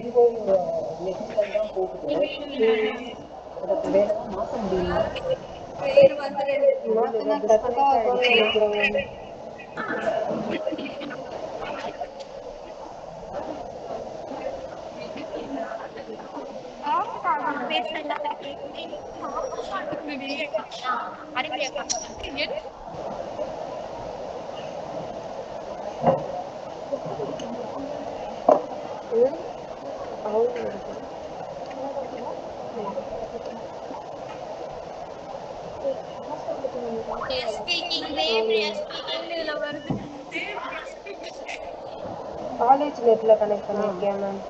Vivo நெக்ஸ்ட்ல தான் போகுது. அதுக்கு வேணுமா மாற்ற முடியுமா? மாத்தினா கரெக்டா இருக்கும்னு நினைக்கிறேன். காலேஜ் நெட்ல கனெக்ட் பண்ணிருக்கேன் மேம்.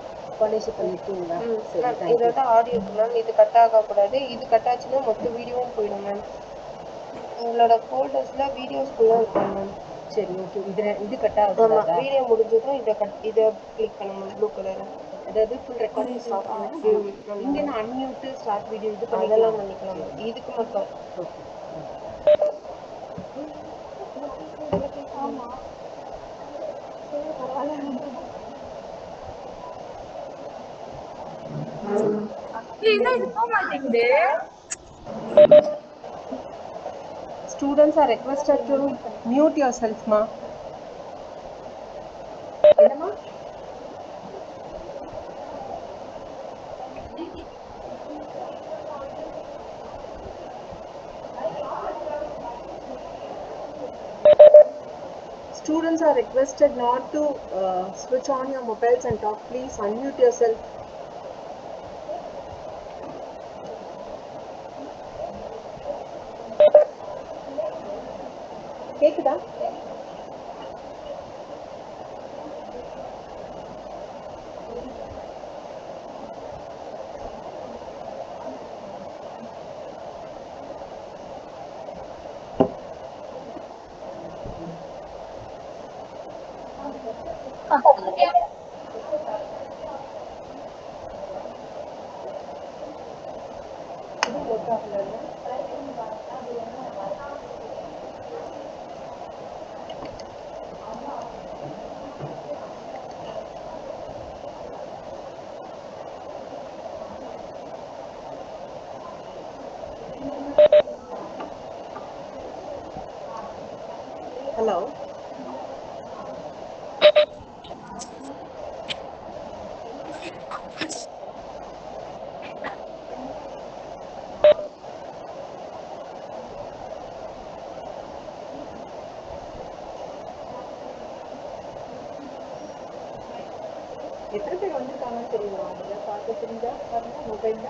காலேஜ் பண்ணிருக்கீங்களா? சரி, மேம் தேங்க்யூ. இதோட ஆடியோக்கு மேம் இது கட் ஆகக்கூடாது. இது கட் ஆச்சுன்னா மொத்த வீடியோவும் போயிடும் மேம். உங்களோட ஃபோல்டர்ஸ்ல வீடியோஸ் ஃபுல்லாக இருக்கும் மேம். சரி, ஓகே. இது கட் ஆமாம், ஆகக்கூடாதா? வீடியோ முடிஞ்சதும் இதை கிளிக் பண்ணுங்க ப்ளூ கலர். அதாவது ஃபுல் ரெக்கார்டிங் ஸ்டாப் பண்ணணும். இங்க நான் அன்மியூட் ஸ்டார்ட் வீடியோ இது அதெல்லாம் பண்ணிக்கலாம். பண்ணிக்கலாம் மேம். இதுக்கு மட்டும் okay. Students are requested to mute yourself, ma. என்னம்மா? Students are requested not to switch on your mobiles and talk. Please unmute yourself. கேக்குதா? Hello. எத்தனை பேர் வந்திருக்காங்கன்னு தெரியுமா? அதில் பார்க்க தெரிஞ்சா பாருங்க மொபைலில்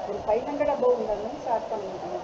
ஒரு 500 above இருந்தாலும் ஸ்டார்ட் பண்ணிவிட்டாங்க.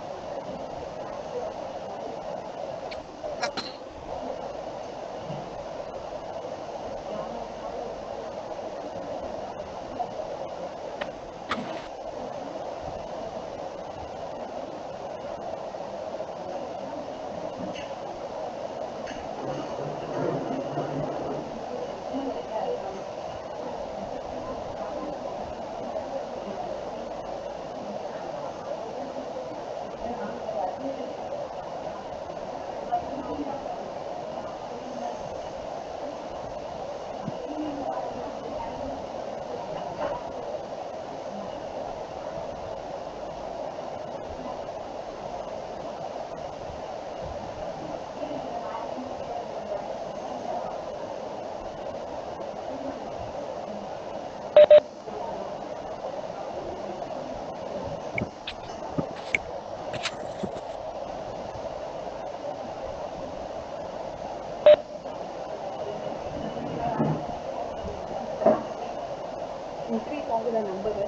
இன்க்ரீஸ் ஆகுதா நம்பரு?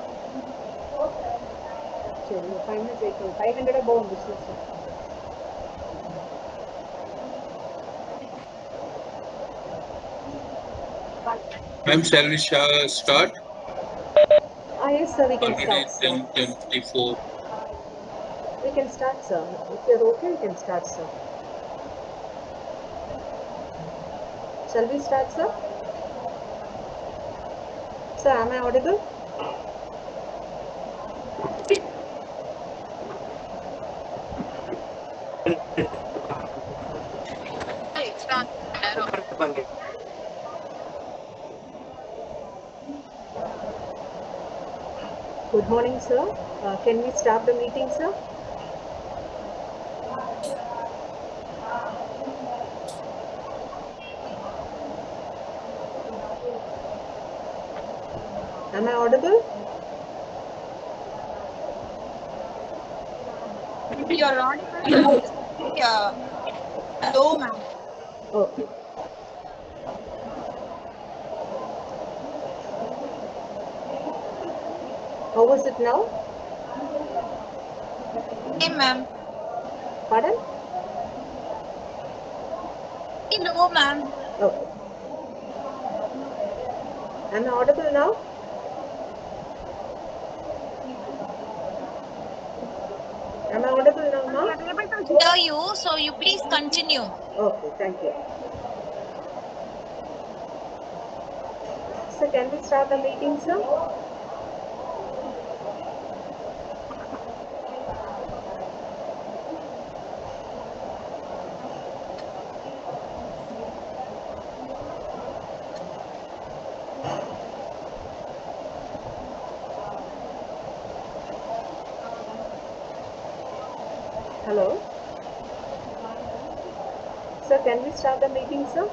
சரி, 5 minutes wait பண்ணு. 500 above business. Ma'am, shall we start? Yes, sir, we can Already start, sir. 10:24. We can start, sir. If you're okay, we can start, sir. Shall we start, sir? Sir, am I audible? Good morning, sir. Can we start the meeting, sir? Am I audible? You're audible. Yeah. Low, ma'am. Okay. How is it now? Hey, ma'am. Pardon? Low, ma'am. Okay. Am I audible now? Am I audible now, We ma'am? are able to hear you, so you please continue. Okay, thank you. So can we start the meeting, sir? Hello? Sir, can we start the meeting, sir?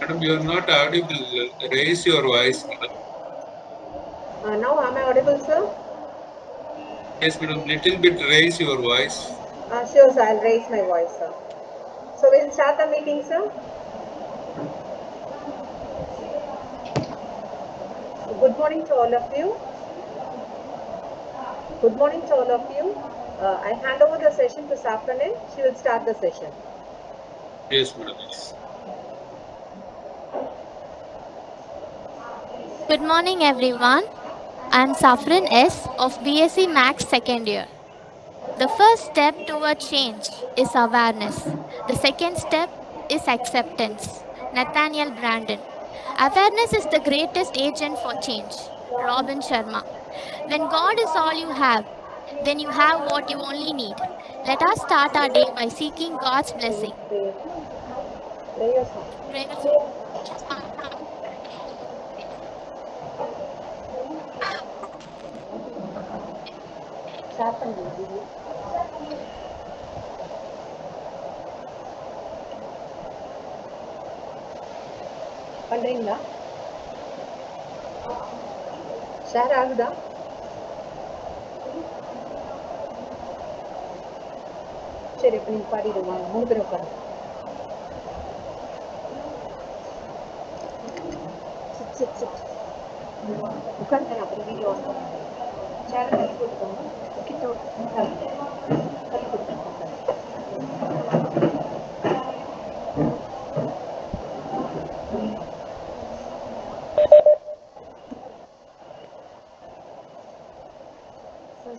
Madam, you are not audible. Raise your voice, madam. Now am I audible, sir? Yes, madam. Little bit raise your voice. Sure, sir. I'll raise my voice, sir. So we'll start the meeting, sir. Good morning to all of you. Good morning to all of you. I hand over the session to Safranin. She will start the session. Yes, madam. Yes. Good morning, everyone. I am Safrin S. of BSc Max second year. The first step toward change is awareness. The second step is acceptance. Nathaniel Brandon. Awareness is the greatest agent for change. Robin Sharma. When God is all you have, then you have what you only need. Let us start our day by seeking God's blessing. Play your song. Prayers. Start பண்ணுங்க. பண்றீங்களா? Share ஆகுதா? சரி, அப்ப நீங்க பாடிடுங்க. 3 பேரும் உட்காருங்க. Chit. உட்காருங்க, நான் அப்புறம் வீடியோ ஆன் பண்ணுறேன். சேரை தள்ளி போட்டுக்கோங்க. கிட்ட தள்ளி போட்டுக்கோங்க.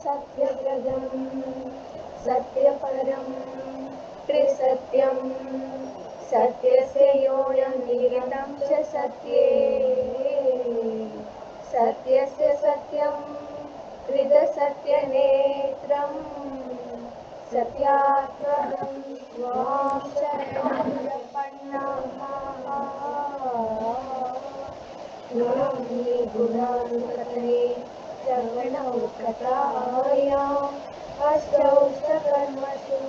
सत्यव्रजं सत्यपरं त्रिसत्यं सत्यस्य योऽयं निहितं च सत्ये सत्यस्य सत्यं त्रिदसत्यनेत्रं सत्यात्मकं स्वां शरणं प्रपन्नाः गुणान्ये गुणानुपतये श्रवणौ कथायाम् अष्टौ सकर्मसु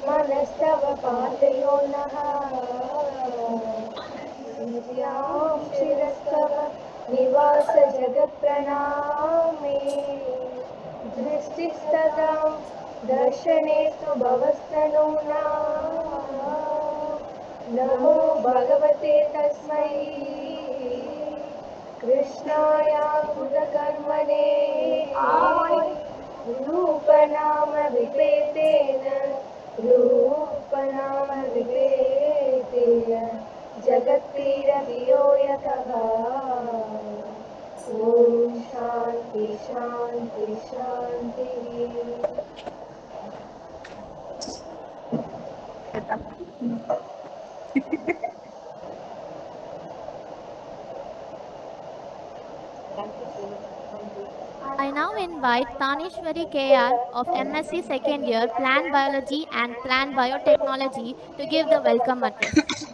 मनस्तव पादयो नः नित्यां शिरस्तव निवास जगत्प्रणामे दृष्टिस्तदां दर्शनेस्तु भवस्तनूना नमो भगवते तस्मै कृष्णाय कृतकर्मणे रूपनाम विपेतेन जगत्प्रीरतियो यतः ॐ शान्ति शान्ति शान्तिः Thank you, sir. I now invite Tanishwari KR of MSc second year Plant Biology and Plant Biotechnology to give the welcome address.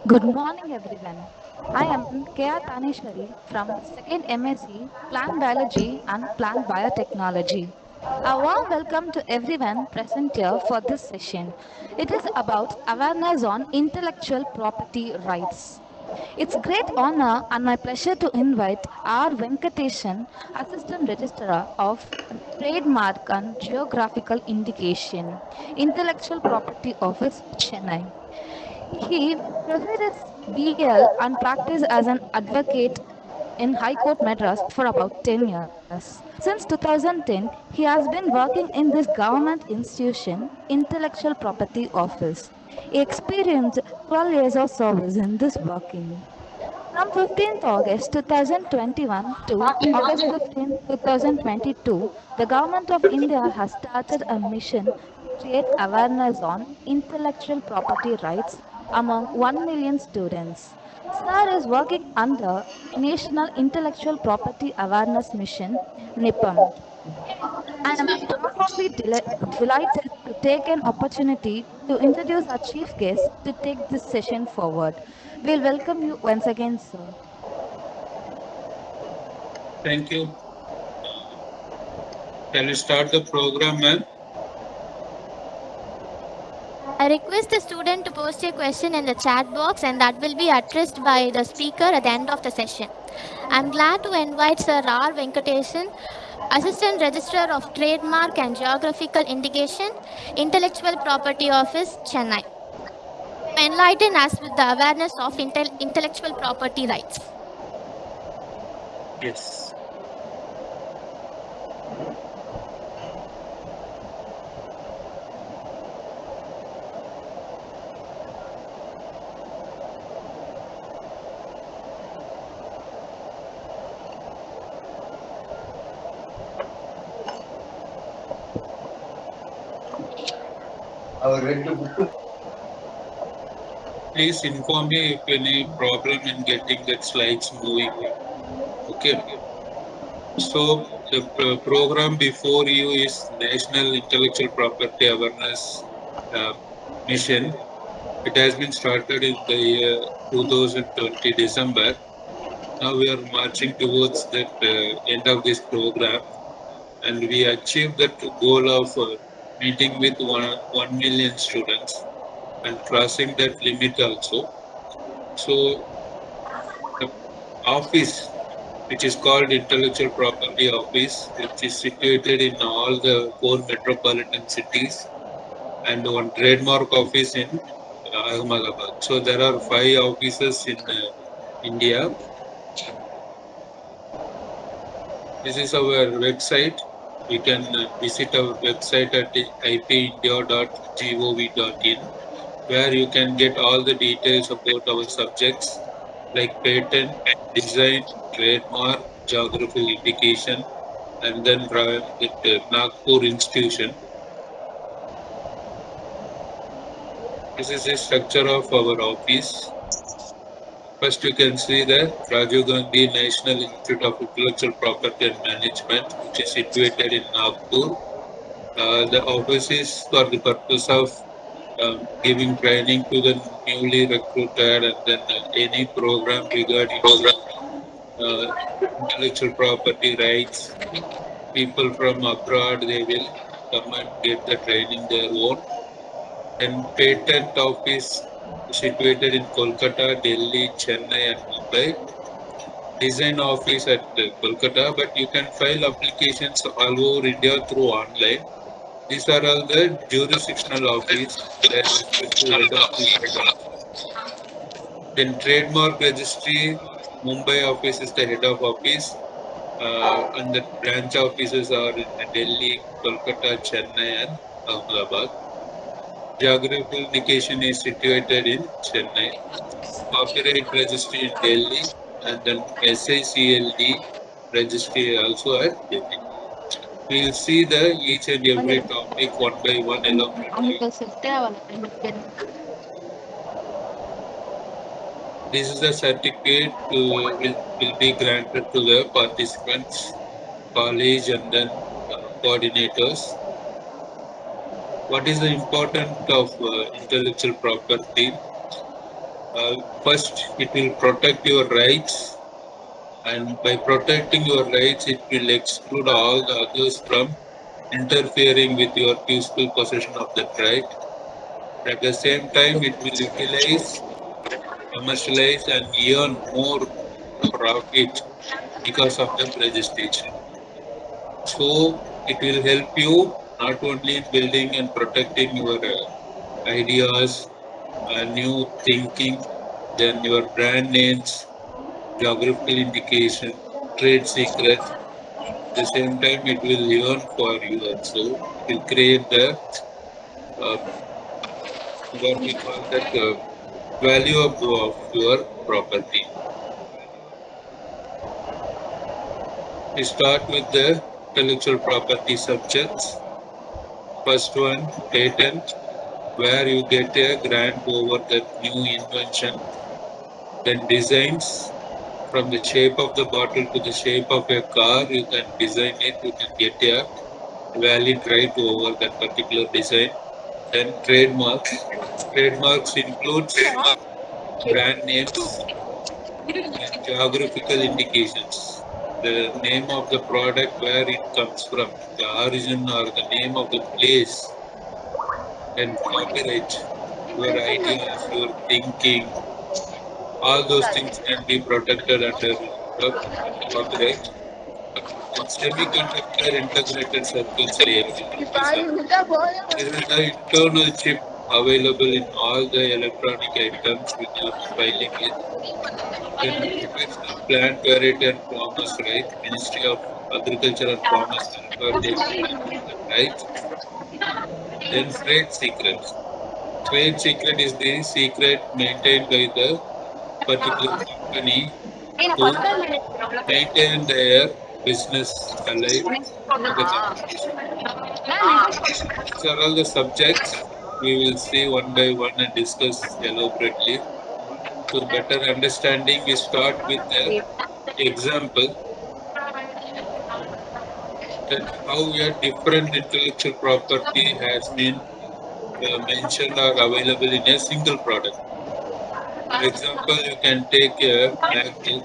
Good morning, everyone. I am K.R. Tanishwari from 2nd MSc Plant Biology and Plant Biotechnology. A warm welcome to everyone present here for this session. It is about awareness on intellectual property rights. It's great honor and my pleasure to invite R. Venkatesan, Assistant Registrar of Trademark and Geographical Indication, Intellectual Property Office, Chennai. He pursued his BL and practiced as an advocate in High Court Madras for about 10 years. Since 2010, he has been working in this government institution, Intellectual Property Office. He experienced 12 years of service in this working. From 15th August 2021 to August 15, 2022, the Government of India has started a mission to create awareness on intellectual property rights among 1 million students. SAR is working under National Intellectual Property Awareness Mission, NIPAM. I am profoundly delighted to take an opportunity to introduce our chief guest to take this session forward. We'll welcome you once again, sir. Thank you. Can you start the program, ma'am? I request the student to post a question in the chat box and that will be addressed by the speaker at the end of the session. I'm glad to invite Sir R. Venkatesan, Assistant Registrar of Trademark and Geographical Indication, Intellectual Property Office, Chennai, to enlighten us with the awareness of intellectual property rights. Yes. Please inform me if any problem in getting that slides moving. Okay. So the program before you is National Intellectual Property Awareness uh, Mission. It has been started in the year 2020 December. Now we are marching towards that end of this program, and we achieved that goal of meeting with 1 million students and crossing that limit also. So the office, which is called Intellectual Property Office, which is situated in all the 4 metropolitan cities, and one trademark office in Ahmedabad. So there are 5 offices in India. This is our website. You can visit our website at ipindia.gov.in, where you can get all the details about our subjects like patent, design, trademark, geographical indication, and then Nagpur institution. This is the structure of our office. First, you can see the Rajiv Gandhi National Institute of Intellectual Property and Management, which is situated in Nagpur. The office is for the purpose of giving training to the newly recruited, and then any program regarding to intellectual property rights. People from abroad, they will come and get the training their own. And patent office situated in Kolkata, Delhi, Chennai, and Mumbai. Design office at Kolkata, but you can file applications all over India through online. These are all the jurisdictional office that respective head office. Then trademark registry, Mumbai office is the head of office, and the branch offices are in Delhi, Kolkata, Chennai, and Ahmedabad. Geographical indication is situated in Chennai. Copyright registry in Delhi, and then SICLD registry also at Delhi. We will see the each and every topic one by one elaborately. This is the certificate will be granted to the participants, college, and then coordinators. What is the importance of intellectual property? First, it will protect your rights, and by protecting your rights, it will exclude all the others from interfering with your peaceful possession of that right. At the same time, it will utilize, commercialize, and earn more profit because of the registration. So, it will help you not only in building and protecting your ideas, new thinking, then your brand names, geographical indication, trade secrets. At the same time, it will earn for you also. It will create the uh, what we call that value of your property. We start with the intellectual property subjects. First one, patent, where you get a grant over that new invention. Then designs, from the shape of the bottle to the shape of a car, you can design it, you can get a valid right over that particular design. Then trademarks. Trademarks includes brand names and geographical indications. The name of the product, where it comes from, the origin or the name of the place. Then copyright, your ideas, your thinking, all those things can be protected under the copyright. And semiconductor integrated circuits layer. This is the internal chip available in all the electronic items when you are filing it. Then occupational plant variety and farmers right. Ministry of Agriculture and Farmers Welfare, they will protect that right. Then trade secrets. Trade secret is the secret maintained by the particular company to maintain their business alive in the competition. These are all the subjects we will see one by one and discuss elaborately. To better understanding, we start with the example that how a different intellectual property has been mentioned or available in a single product. For example, you can take a MacBook.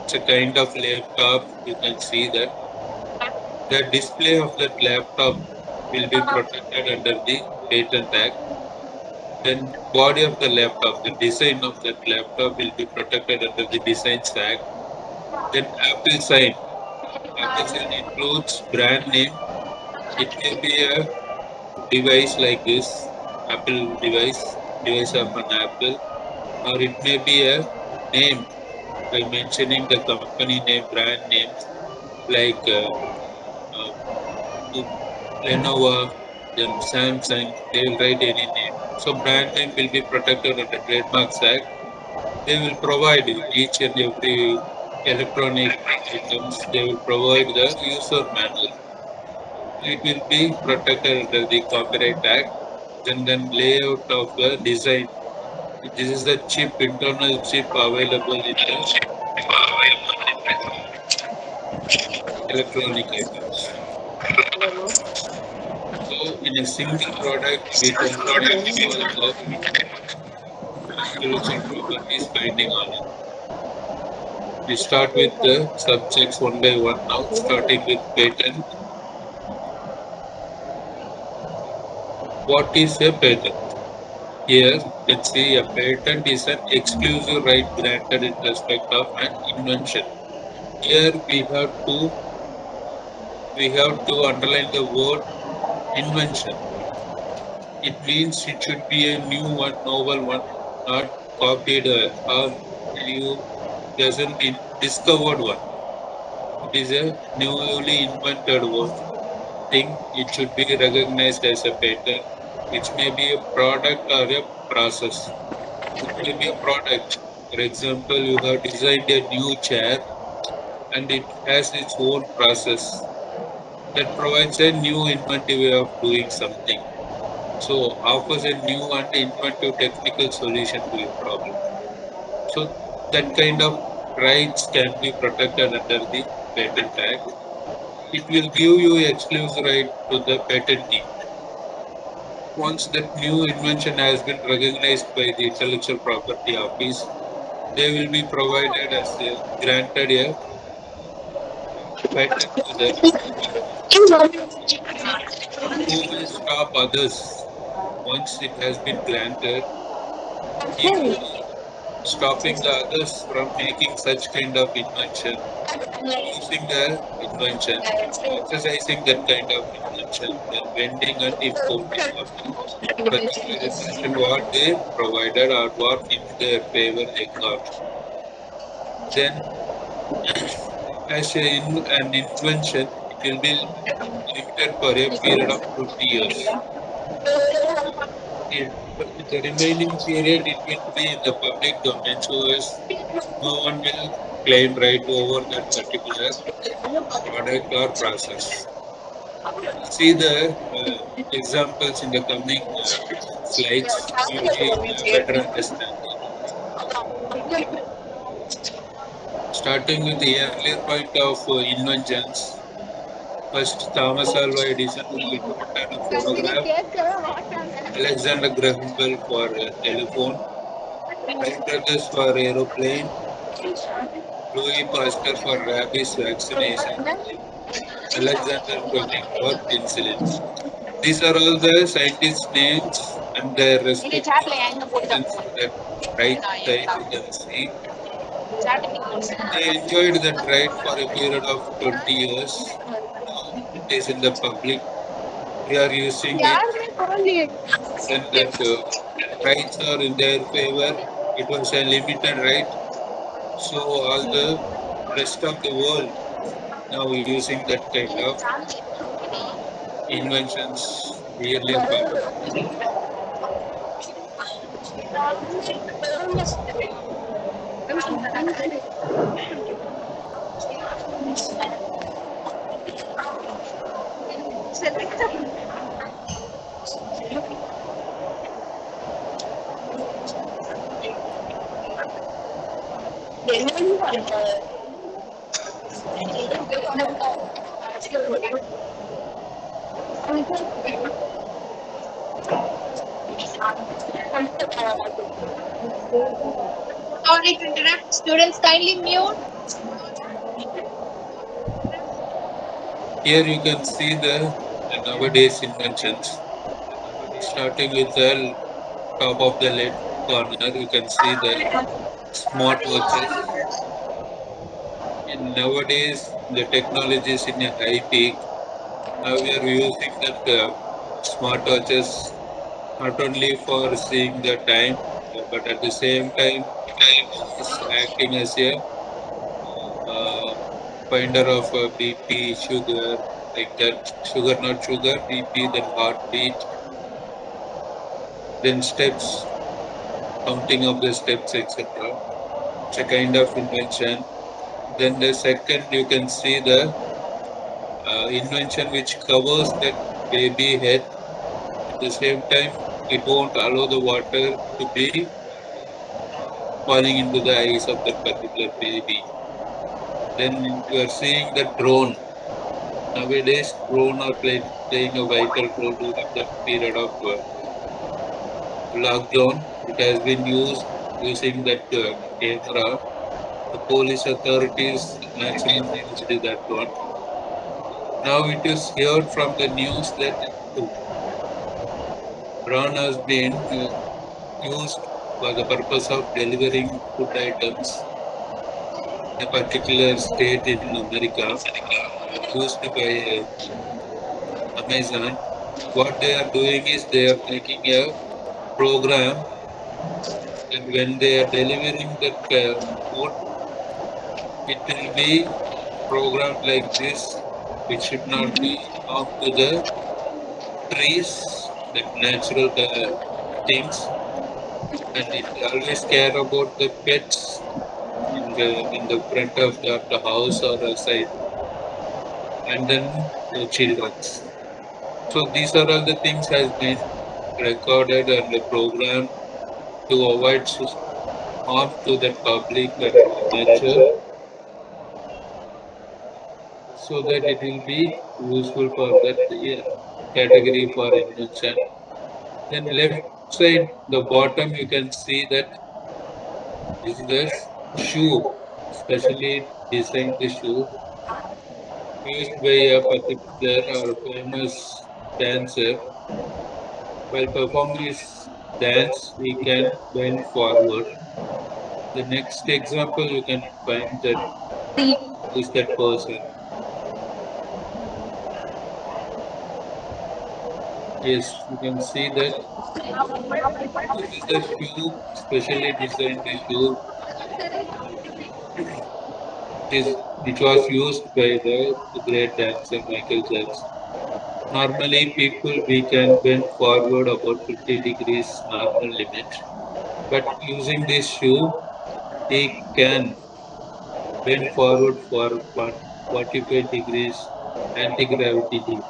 It's a kind of laptop. You can see that the display of that laptop will be protected under the Patent Act. Then body of the laptop, the design of that laptop will be protected under the Designs Act. Then Apple sign. Apple sign includes brand name. It may be a device like this, Apple device of an Apple, or it may be a name by mentioning the company name, brand name, like uh, Lenovo, then Samsung, they will write any name. So brand name will be protected under Trademarks Act. They will provide each and every electronic items. They will provide the user manual. It will be protected under the Copyright Act. Then layout of the design. This is the chip, internal chip available in the electronic items. So in a single product, we can see all the intellectual properties binding on it. We start with the subjects one by one now, starting with patent. What is a patent? Here, you can see a patent is an exclusive right granted in respect of an invention. Here we have to underline the word invention. It means it should be a new one, novel one, not copied or new, doesn't be discovered one. It is a newly invented one thing. It should be recognized as a patent, which may be a product or a process. It may be a product. For example, you have designed a new chair and it has its own process that provides a new inventive way of doing something. So offers a new and inventive technical solution to a problem. So that kind of rights can be protected under the Patent Act. It will give you exclusive right to the patentee. Once that new invention has been recognized by the Intellectual Property Office, they will be provided as granted a patent to the who will stop others. Once it has been granted, he will be stopping the others from making such kind of invention, using the invention, exercising that kind of invention, then vending and importing of the particular invention what they provided or what in their favor they got. Then, as an invention, it will be limited for a period of 20 years. It, the remaining period, it will be in the public domain, so as no one will claim right over that particular product or process. We'll see the examples in the coming slides. You will be better understanding. Starting with the earlier point of inventions, first Thomas Alva Edison invented a phonograph, Alexander Graham Bell for telephone, Wright brothers for aeroplane, Louis Pasteur for rabies vaccination, Alexander Fleming for penicillin. These are all the scientists' names and their respective inventions in the right side you can see. They enjoyed that right for a period of 20 years. Now it is in the public. We are using it, then that rights are in their favor. It was a limited right. So all the rest of the world now using that kind of inventions really about. Sorry to interrupt. Students, kindly mute. Here you can see the nowadays inventions. Starting with the top of the left corner, you can see the smartwatches. In nowadays, the technology is in a high peak. Now we are using that smartwatches not only for seeing the time, but at the same time, it is acting as a uh, finder of BP, sugar, like that. Sugar, not sugar, BP, then heartbeat, then steps, counting of the steps, etc. It's a kind of invention. Then the second, you can see the invention which covers that baby head. At the same time, it won't allow the water to be falling into the eyes of that particular baby. Then you are seeing the drone. Nowadays, drone are playing a vital role during the period of lockdown. It has been used using that camera. The police authorities maximum used that one. Now it is heard from the news that drone has been used for the purpose of delivering food items in a particular state in America, used by Amazon. What they are doing is they are making a program, and when they are delivering that food, it will be programmed like this. It should not be harm to the trees, the natural things, and it always care about the pets in the front of the house or outside, and then the children. So these are all the things has been recorded and programmed to avoid harm to the public and nature, so that it will be useful for that category for invention. Then left side, the bottom, you can see that this is the shoe, specially designed the shoe used by a particular or famous dancer. While performing his dance, he can bend forward. The next example, you can find that who is that person. Yes, you can see that this is the shoe, specially designed the shoe, which was used by the great dancer Michael Jackson. Normally, people we can bend forward about 50 degrees normal limit, but using this shoe, he can bend forward for 45 degrees anti-gravity leap,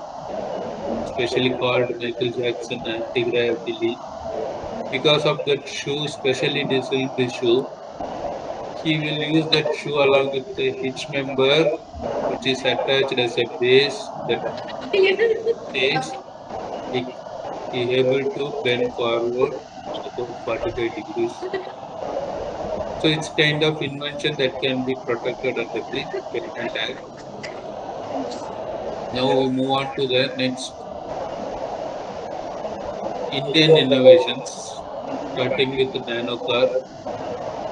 especially called Michael Jackson anti-gravity leap. Because of that shoe, specially designed the shoe, he will use that shoe along with the hitch member, which is attached as a base. That base, he, he able to bend forward about 45 degrees. So it's kind of invention that can be protected under the Patent Act. Now we move on to the next Indian innovations, starting with the nano car.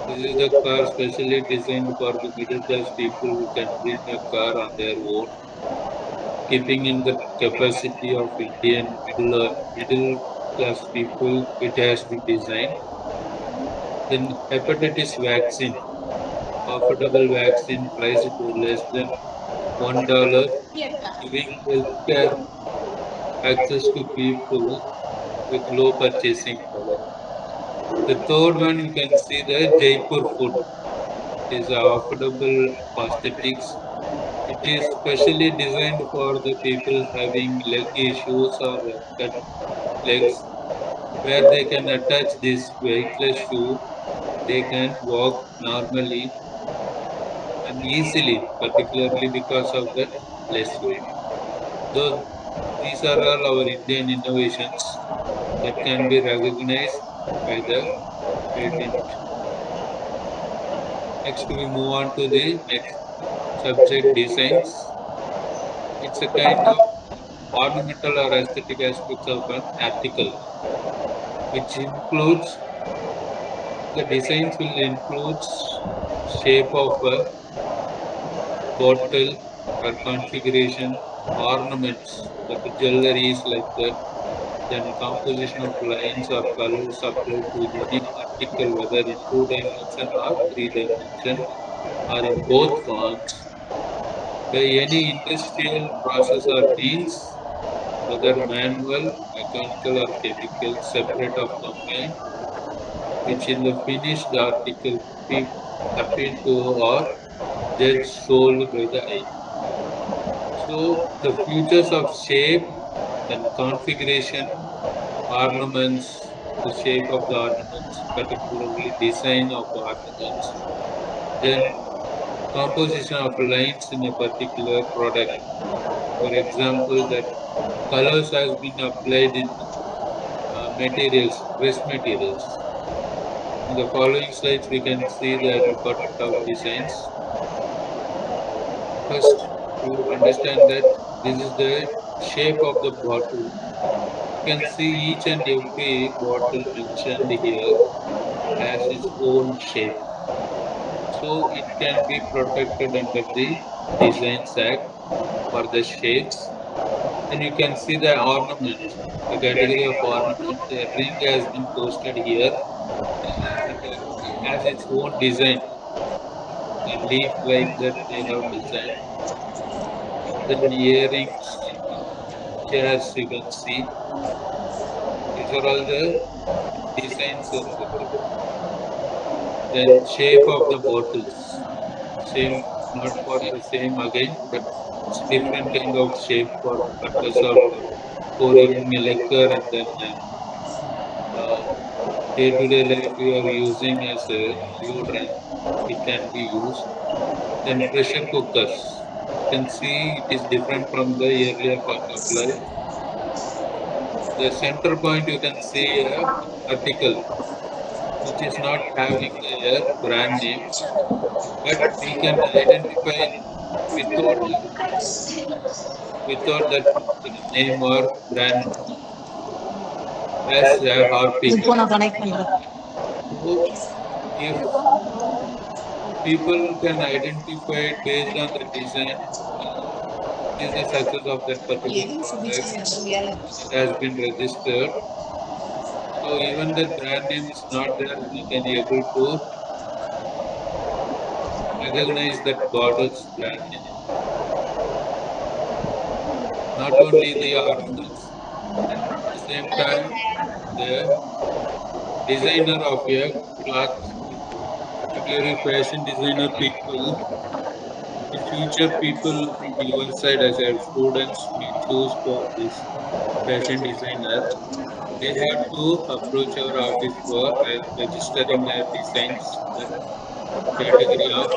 This is the car specially designed for the middle class people who can build a car on their own, keeping in the capacity of Indian middle class people. It has been designed. Then hepatitis vaccine, affordable vaccine priced to less than $1, giving healthcare access to people with low purchasing power. The third one, you can see the Jaipur food. It is affordable prosthetics. It is specially designed for the people having leg issues or cut legs, where they can attach this weightless shoe. They can walk normally and easily, particularly because of that less weight. Though these are all our Indian innovations that can be recognized by the patent. Next, we move on to the next subject, designs. It's a kind of ornamental or aesthetic aspects of an article, which includes the designs will include shape of a bottle or configuration, ornaments like jewelries like that, then composition of lines or colors applied to any article, whether in two dimension or three dimension or in both forms, by any industrial process or means, whether manual, mechanical or chemical, separate or combined, which in the finished article be appeal to or judged solely by the eye. So the features of shape, then configuration, ornaments, the shape of the ornaments, particularly design of ornaments, then composition of lines in a particular product. For example, that colors has been applied in materials, dress materials. In the following slides, we can see the important of designs. First, to understand that this is the shape of the bottle. You can see each and every bottle mentioned here has its own shape. So it can be protected under the Designs Act for the shapes. Then you can see the ornament, the category of ornament. The ring has been posted here and has its own design. A leaf like that they have designed. Then earrings, chairs you can see. These are all the designs of the book. Then shape of the bottles. Same, not for the same again, but it's different kind of shape for purpose of pouring liquor and then day-to-day life we are using as a deodorant, it can be used. Then pressure cookers. You can see it is different from the earlier part of life. The center point you can see a article which is not having a brand name, but we can identify without that name or brand as a Harpic. இப்போ நான் connect பண்றேன். So if people can identify it based on the design, is the success of that particular product that has been registered. So even the brand name is not there, we can able to recognize that bottle's brand name. Not only the ornaments, and at the same time, the designer of a cloth, particularly fashion designer people, in future people from your side as a students may choose for this fashion designer, they have to approach our office for registering their designs, the category of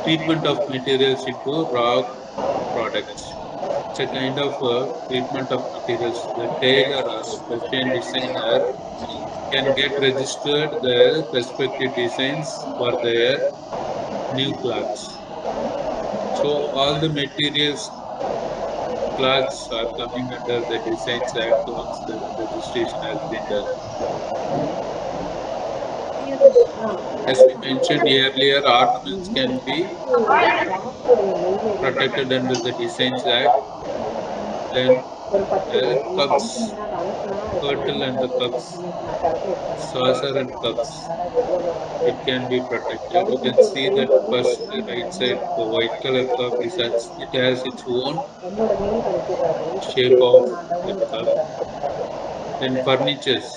treatment of materials into raw products. It's a kind of treatment of materials. The tailor or the fashion designer can get registered the respective designs for their new clothes. So all the materials clothes are coming under the Designs Act once the registration has been done. As we mentioned earlier, ornaments can be protected under the Designs Act. Then the cups, turtle and the cups, saucer and cups, it can be protected. You can see that first right side, the white color cup is it has its own shape of the cup. Then furnitures.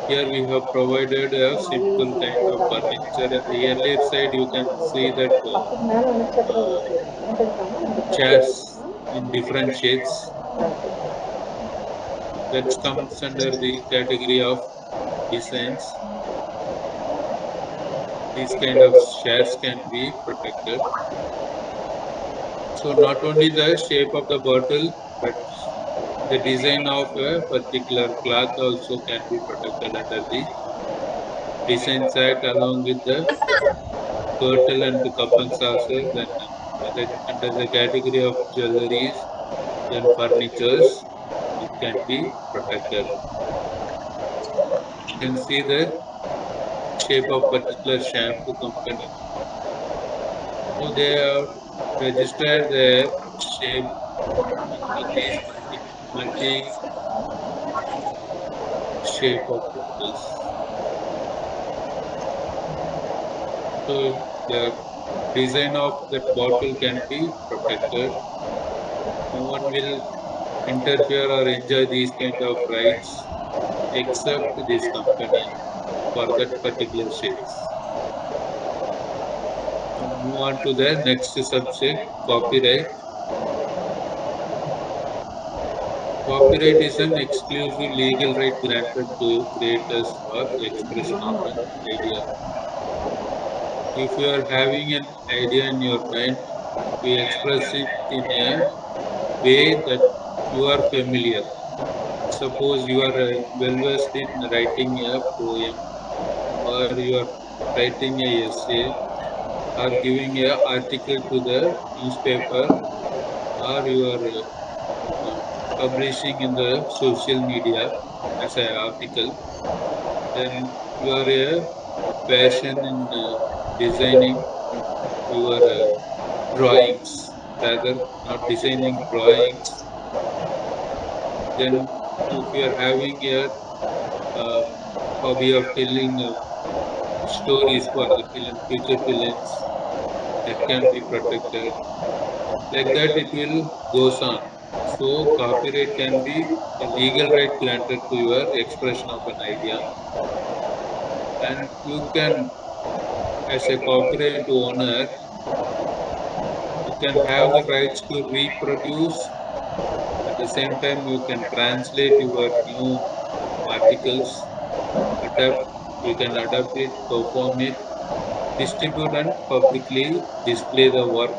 Here we have provided a simple kind of furniture. At the earlier side, you can see that chairs in different shades. That comes under the category of designs. These kind of chairs can be protected. So not only the shape of the bottle, but the design of a particular cloth also can be protected under the Designs Act along with the turtle and the cup and saucer. Then under the category of jewelries, then furnitures, it can be protected. You can see the shape of particular shampoo company. So they have registered their shape into these multi shape of bottles. So the design of that bottle can be protected. No one will interfere or enjoy these kind of rights except this company for that particular shapes. Now move on to the next subject, copyright. Copyright is an exclusive legal right granted to creators for expression of an idea. If you are having an idea in your mind, we express it in a way that you are familiar. Suppose you are well versed in writing a poem, or you are writing a essay, or giving a article to the newspaper, or you are publishing in the social media as an article, then you are a passion in designing your drawings, rather not designing drawings. Then if you are having a uh, hobby of telling stories for the film, future films, that can be protected. Like that, it will goes on. So copyright can be a legal right granted to your expression of an idea, and you can, as a copyright owner, you can have the rights to reproduce At the same time, you can translate your new articles, adapt, you can adapt it, perform it, distribute and publicly display the work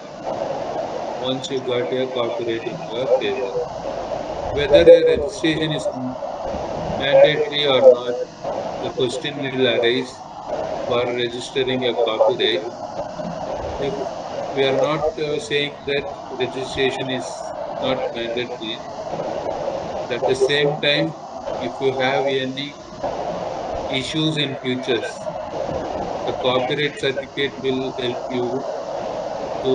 once you got a copyright in your favor. Whether a registration is mandatory or not, the question will arise for registering a copyright. If we are not saying that registration is not mandatory, but at the same time, if you have any issues in futures, the copyright certificate will help you to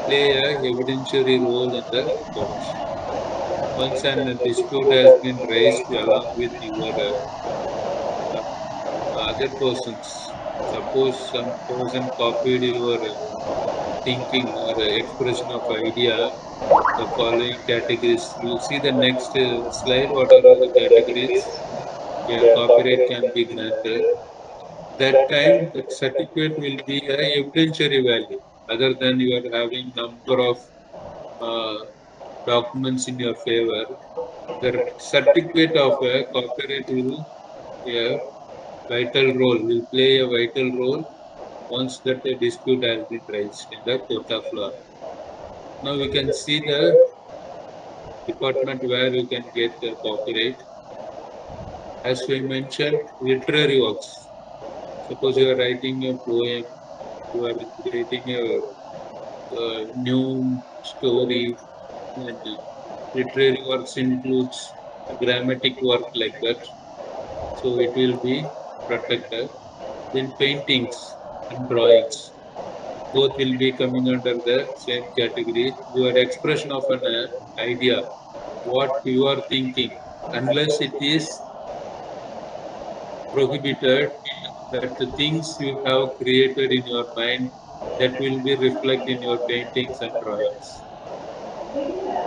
play a evidentiary role in the courts. Once an dispute has been raised along with your other persons, suppose some person copied your thinking or expression of idea, the following categories. You see the next slide. What are all the categories? Yeah, copyright can be granted. That time, that certificate will be a evidentiary value, other than you are having number of uh, documents in your favor. The certificate of a copyright will a vital role, will play a vital role once that a dispute has been raised in the court of law. Now we can see the department where you can get the copyright. As we mentioned, literary works. Suppose you are writing a poem, you are creating a new story, and literary works includes grammatic work like that. So it will be protected. Then paintings and drawings, both will be coming under the same category. Your expression of an idea, what you are thinking, unless it is prohibited, that the things you have created in your mind that will be reflected in your paintings and drawings.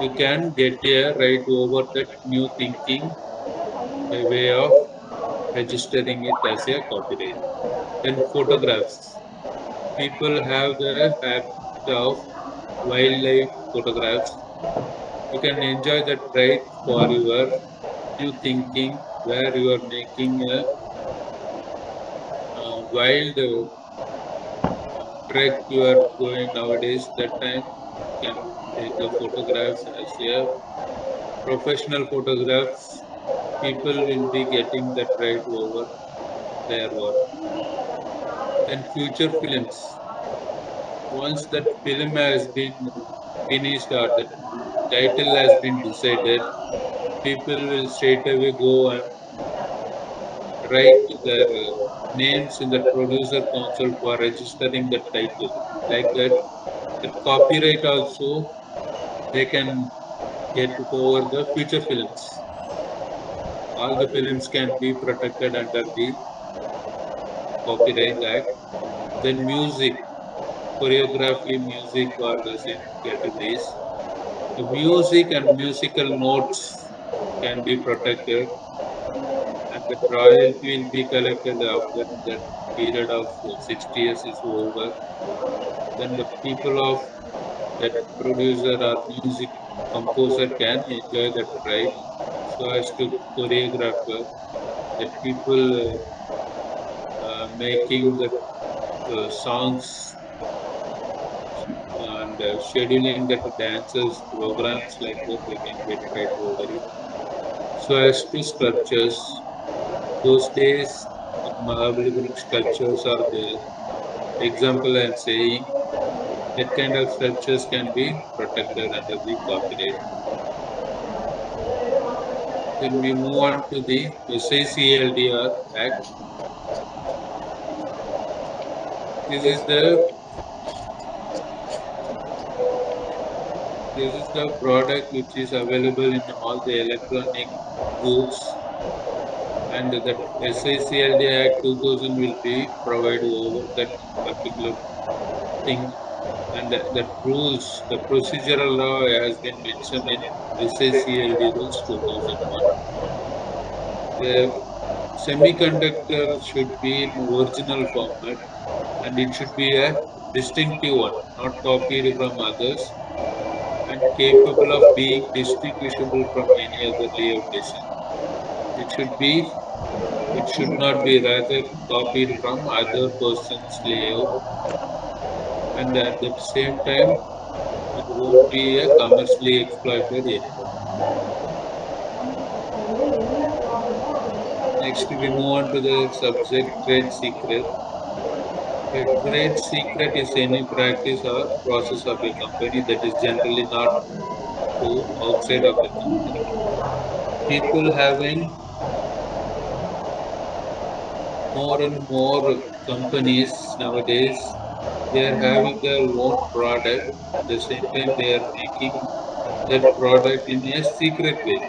You can get a right over that new thinking by way of registering it as a copyright. Then photographs. People have the habit of wildlife photographs. You can enjoy that right for your new thinking where you are making a wild trek you are going nowadays. That time you can take the photographs as a professional photographs. People will be getting that right over their work. Then future films. Once that film has been finished or the title has been decided, people will straight away go and write their names in the producer council for registering the title. Like that, the copyright also they can get over the future films. All the films can be protected under the Copyright Act. Then music, choreography, music are the same categories. The music and musical notes can be protected, and the royalty will be collected after that period of 60 years is over. Then the people of that producer or music composer can enjoy that right so as to choreographer that people making the songs and scheduling that dances programs like that they can get right over it so as to sculptures those days Mahabalipuram sculptures are the example I'm saying that kind of sculptures can be protected under the copyright. Then we move on to the SICLDR Act. This is the this is the product which is available in all the electronic goods, and that SICLD Act 2000 will be provided over that particular thing, and that rules, the procedural law has been mentioned in SICLD rules 2001. The semiconductor should be in original format, and it should be a distinctive one, not copied from others, and capable of being distinguishable from any other layout design. It should be, it should not be rather copied from other person's layout, and at the same time, it won't be a commercially exploited anymore. Next, we move on to the subject trade secret. A trade secret is any practice or process of a company that is generally not to outside of the company. People having more and more companies nowadays, they are having their own product. At the same time, they are making that product in a secret way.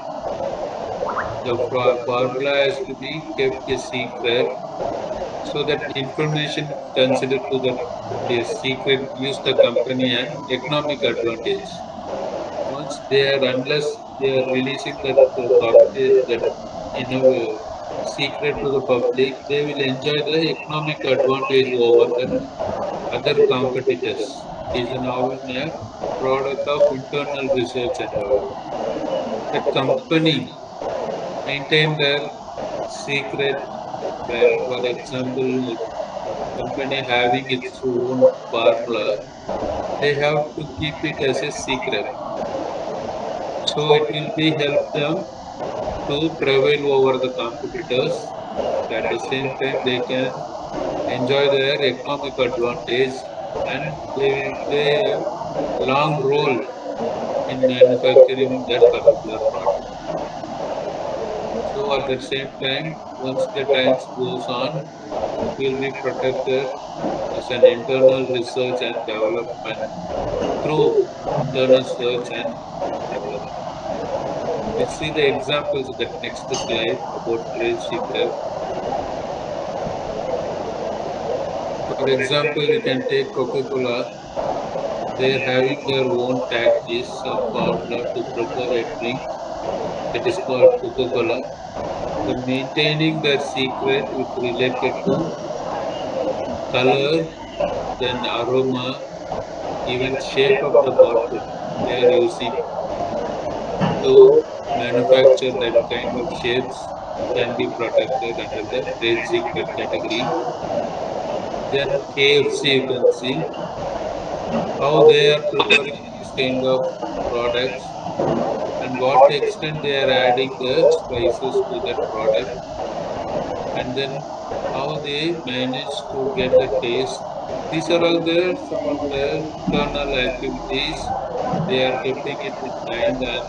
The formula has to be kept a secret so that information considered to the secret gives the company an economic advantage. Once they are, unless they are releasing that that secret to the public, they will enjoy the economic advantage over the other competitors. It is now a product of internal research and development. The company maintain their secret, where, for example, company having its own formula, they have to keep it as a secret. So it will be help them to prevail over the competitors. At the same time, they can enjoy their economic advantage, and they will play a long role in manufacturing that particular product. So at the same time, once the time goes on, it will be protected as an internal research and development through internal search and development. We'll see the examples in the next slide about trade secret. For example, you can take Coca-Cola. They're having their own tactics or formula to prepare a drink that is called Coca-Cola. They're maintaining their secret with related to color, then aroma, even shape of the bottle they are using to manufacture that kind of shapes can be protected under the trade secret category. Then KFC, you can see how they are preparing these kind of products and what extent they are adding the spices to that product, and then how they manage to get the taste. These are all the some of the internal activities. They are keeping it in mind, and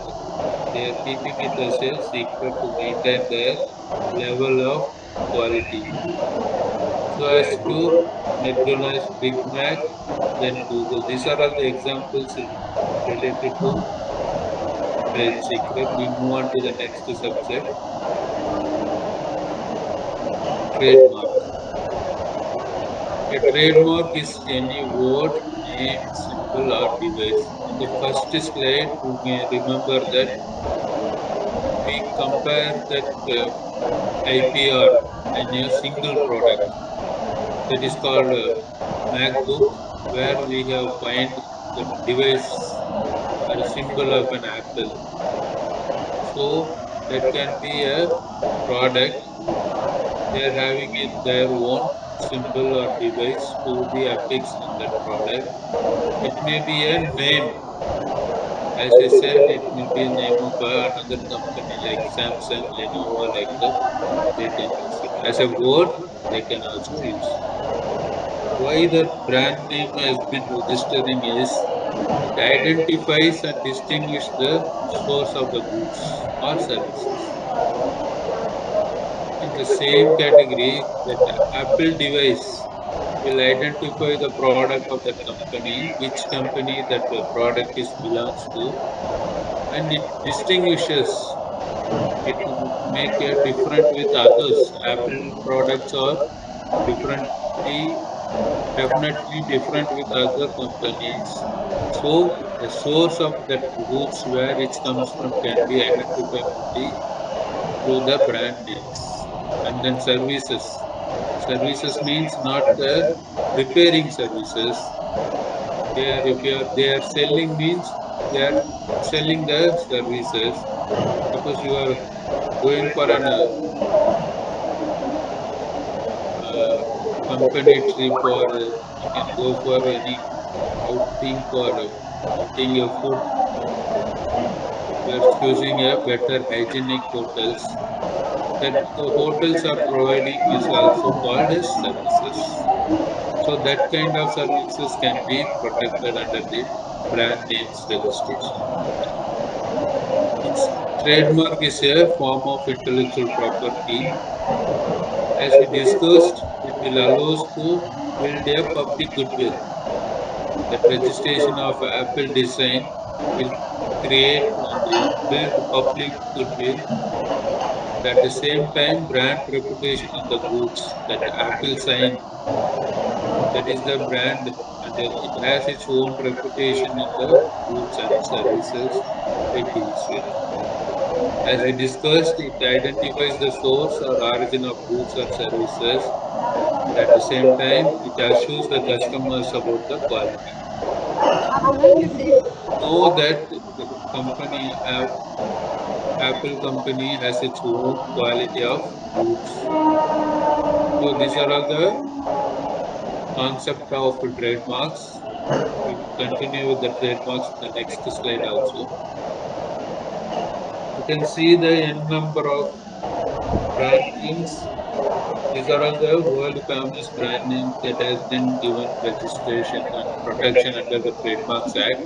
they are keeping it as a secret to maintain their level of quality. So as to McDonald's, Big Mac, then Google. These are all the examples related to trade secret. We move on to the next subject, trademark. A trademark is any word, name, symbol, or device. In the first slide, you may remember that we compare that IPR in a single product, that is called MacBook, where we have find the device or a symbol of an apple. So that can be a product. They are having it their own symbol or device to be affixed in that product. It may be a name. As I said, it may be a name of another company like Samsung, Lenovo, like that. They can use it. As a word, they can also use. Why the brand name has been registering is it identifies and distinguishes the source of the goods or services. In the same category, that Apple device will identify the product of that company, which company that the product is belongs to, and it distinguishes it to make a different with others. Apple products are differently, definitely different with other companies. So the source of that goods, where it comes from, can be identified only through the brand names. And then services. Services means not the repairing services. They are, if you are, they are selling means they are selling the services. Suppose you are going for an uh, company trip, or you can go for any outing for eating your food. You are choosing a better hygienic hotels. That the hotels are providing is also called as services. So that kind of services can be protected under the brand names registration. Its trademark is a form of intellectual property. As we discussed, it will allow us to build a public goodwill. That registration of Apple design will create and build public goodwill, and at the same time brand reputation in the goods that Apple sign, that is the brand, and it has its own reputation in the goods and services it deals with. As we discussed, it identifies the source or origin of goods or services, and at the same time it assures the customers about the quality. Know that the company Apple company has its own quality of goods. So these are all the concept of trademarks. We will continue with the trademarks in the next slide also. You can see the n number of brand names. These are all the world famous brand names that has been given registration and protection under the Trademarks Act,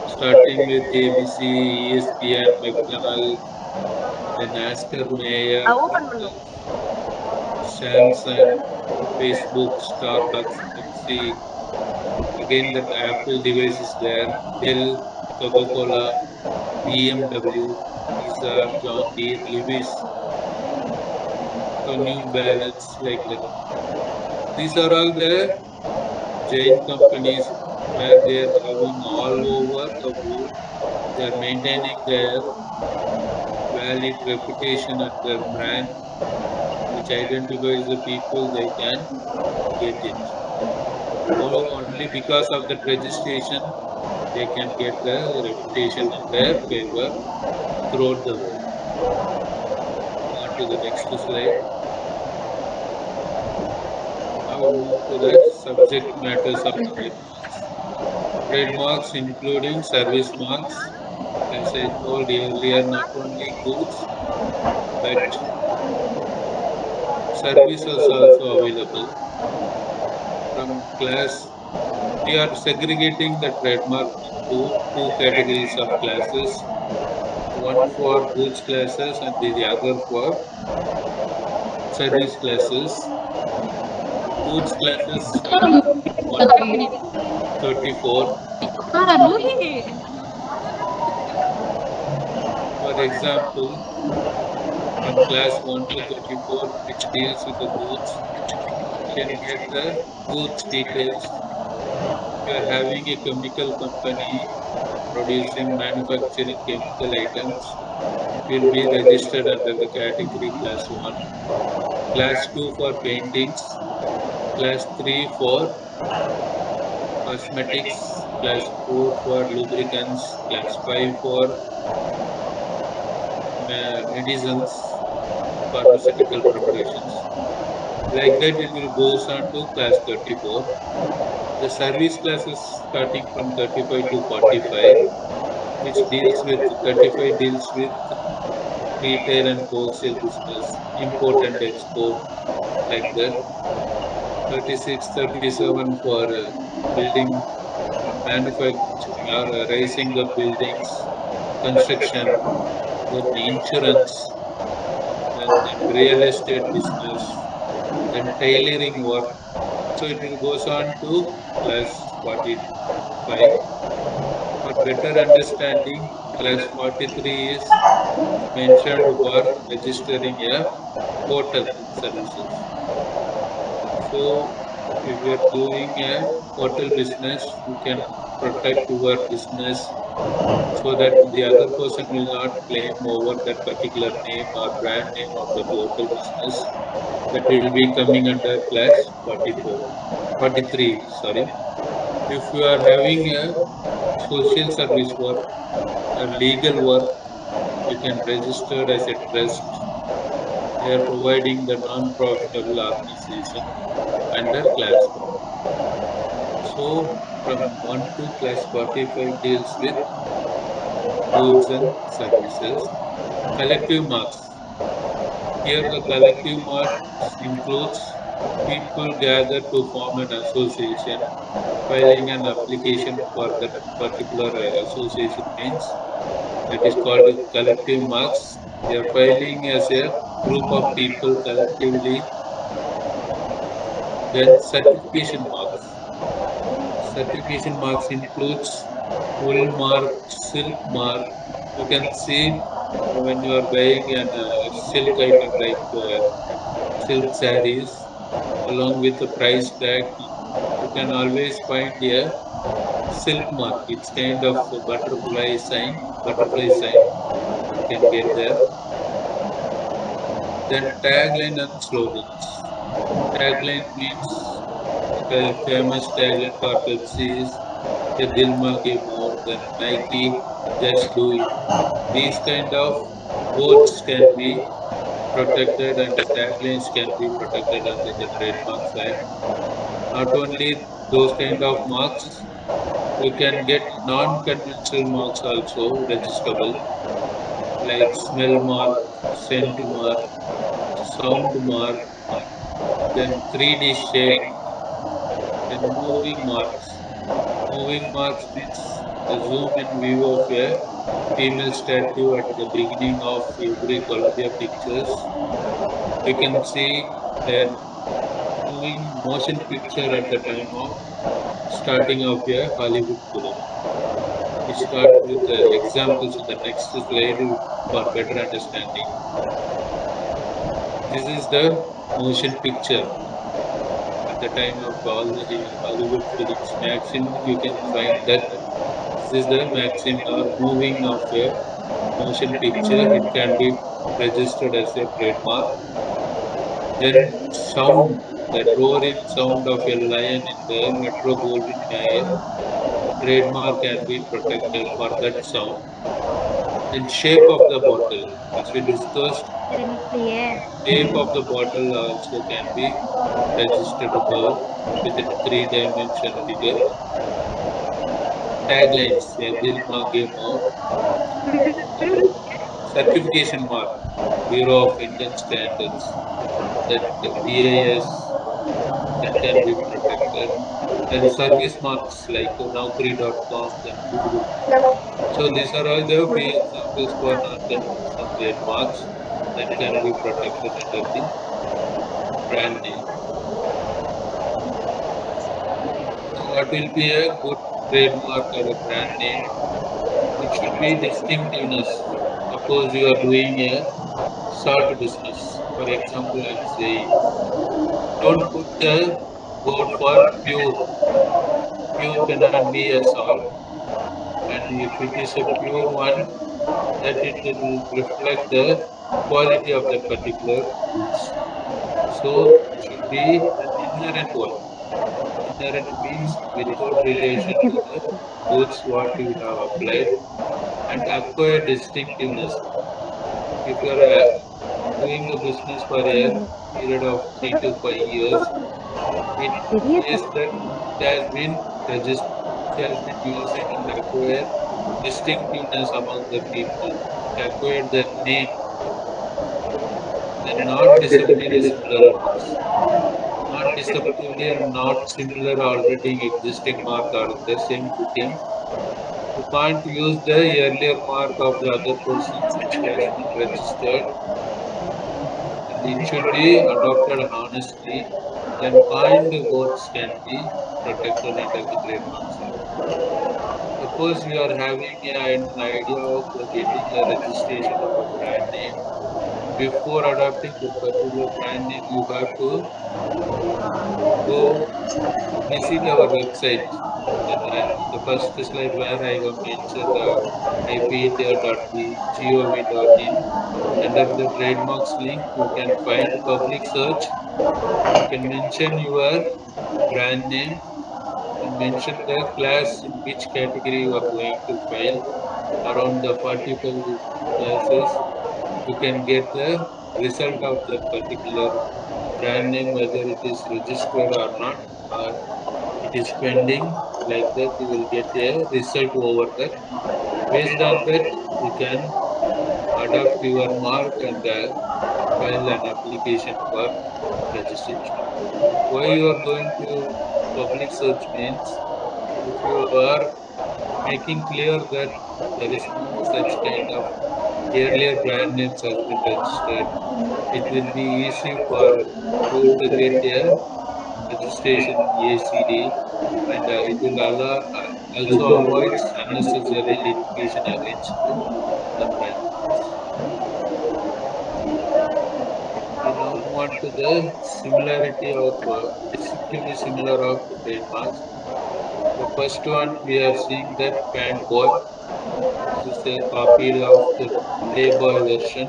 starting with ABC, ESPN, McDonald's, then Astor Mayer, Pringles, Samsung, Facebook, Starbucks, Pepsi. Again, that Apple device is there. Dell, Coca-Cola, BMW, Pizza, John Deere, Lewis, so New Balance, like that. These are all the giant companies where they are having all over the world. They are maintaining their valid reputation and their brand, which identifies the people they can get it. Only because of that registration, they can get the reputation in their favor throughout the world. Move on to the next slide. Now we move to the subject matters of trademarks. Trademarks including service marks. As I told earlier, not only goods but services also available. From class, we are segregating the trademark into two categories of classes. One for goods classes and the other for service classes. Goods classes starting from 1 to 34. For example, from class 1 to 34, which deals with the goods, you can get the goods details. If you are having a chemical company producing, manufacturing chemical items, it will be registered under the category class 1. Class 2 for paintings, class 3 for cosmetics, class 4 for lubricants, class 5 for medicines, pharmaceutical preparations. Like that, it will goes on to class 34. The service classes starting from 35 to 45, which deals with 35 deals with retail and wholesale business, import and export, like that. 36, 37 for building, manufacturing or raising the buildings, construction, then insurance, then real estate business, then tailoring work. So it will goes on to class 45. For better understanding, class 43 is mentioned for registering a hotel services. So if you are doing a hotel business, you can protect your business so that the other person will not claim over that particular name or brand name of that hotel business. That will be coming under class 44, 43. Sorry. If you are having a social service work, legal work. You can register as a trust. They are providing the non-profitable organization under class 1. So from 1 to class 45 deals with goods and services. Collective marks. Here the collective marks includes people gather to form an association, filing an application for that particular association means that is called collective marks. They are filing as a group of people collectively. Then certification marks. Certification marks includes wool mark, silk mark. You can see when you are buying an silk item like silk sarees along with the price tag. You can always find a silk mark. It's kind of a butterfly sign. Butterfly sign you can get there. Then tagline and slogans. Tagline means the famous tagline for Pepsi is "A Dil Mange More," then Nike, "Just Do It." These kind of words can be protected and the taglines can be protected under the Trademarks Act. Not only those kind of marks, you can get non-conventional marks also registrable like smell mark, scent mark, sound mark, then 3D shape, then moving marks. Moving marks means the zoom in view of a female statue at the beginning of every Columbia pictures. You can see a moving motion picture at the time of starting of a Hollywood film. We start with examples in the next slide for better understanding. This is the motion picture at the time of all the Hollywood films. Maximum you can find that this is the maximum or moving of a motion picture. It can be registered as a trademark. Then sound, that roaring sound of a lion in the Metro Goldwyn Mayer, the trademark can be protected for that sound. Then shape of the bottle, as we discussed, shape of the bottle also can be registered above with a three-dimension figure. Taglines, a dil mange more. Then certification mark, Bureau of Indian Standards, that BIS, that can be protected. Then service marks like Naukri.com, then Google. So these are all the free examples for non-conventional trademarks that can be protected under the brand name. So what will be a good trademark or a brand name? It should be distinctiveness. Suppose you are doing a salt business. For example, I'm saying, don't put the word for pure. Pure cannot be a salt. And if it is a pure one, that it will reflect the quality of that particular goods. So it should be an inherent one. Inherent means without relation to the goods what you have applied and acquire distinctiveness. If you are doing a business for a period of 3 to 5 years, it says that it has been registered, it has been using and acquired distinctiveness among the people. It acquired the name, then not deceptively similar marks. Not deceptively and not similar already existing mark are the same footing. You can't use the earlier mark of the other persons which has been registered and it should be adopted honestly. Then coined words can be protected under the trademarks act. Suppose you are having an idea of getting a registration of a brand name. Before adopting that particular brand name, you have to go visit our website. Then the first slide where I have mentioned ipindia.gov.in. Under the trademarks link, you can find public search. You can mention your brand name and mention the class in which category you are going to file. Around the 45 classes, you can get the result of that particular brand name, whether it is registered or not, or it is pending. Like that, you will get a result over that. Based on that, you can adopt your mark and file an application for registration. Why you are going to public search means if you are making clear that there is no such kind of earlier brand names has been registered, it will be easy for you to get a registration ACD, and it will allow, also avoids unnecessary litigation against the brand names. We now move on to the similarity of distinctively similar of trademarks. The first one we are seeing that Pantboy. This is a copy of the Playboy version.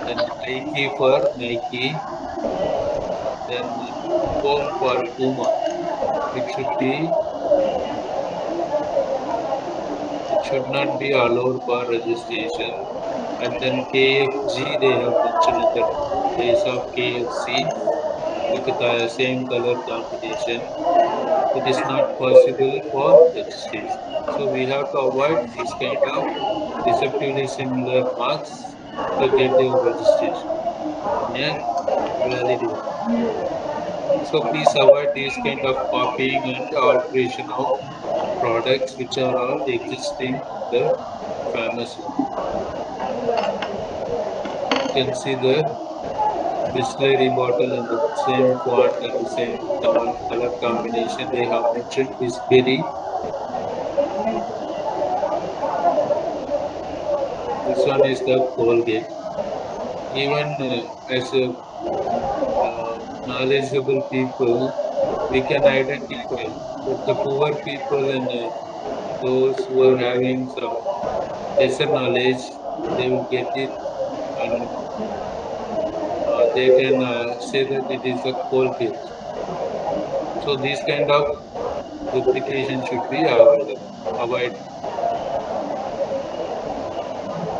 Then Nike for Nike. Then Coke for Puma. It should be. It should not be allowed for registration. And then KFG they have mentioned in the case of KFC with the same color combination. It is not possible for registration. So we have to avoid these kind of deceptively similar marks to get your registration in a valid way. So please avoid these kind of copying and alteration of products which are all existing in the famous one. You can see the Bisleri bottle in the same font and the same color combination. They have mentioned Bisleri. This one is the Colgate. Even as a knowledgeable people, we can identify. But the poor people and those who are having some lesser knowledge, they will get it and they can say that it is a Colgate. So these kind of duplication should be avoided. Avoid.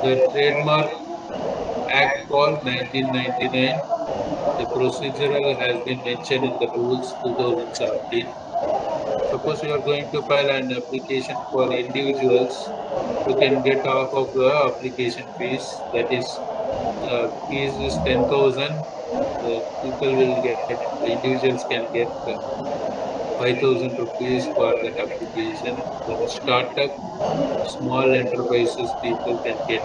The Trademark Act called 1999. The procedural has been mentioned in the rules 2017. Suppose you are going to file an application for individuals, you can get off of the application fees. That is, fees is 10,000. The people will get, the individuals can get 5,000 rupees for that application. Then startup, small enterprises people can get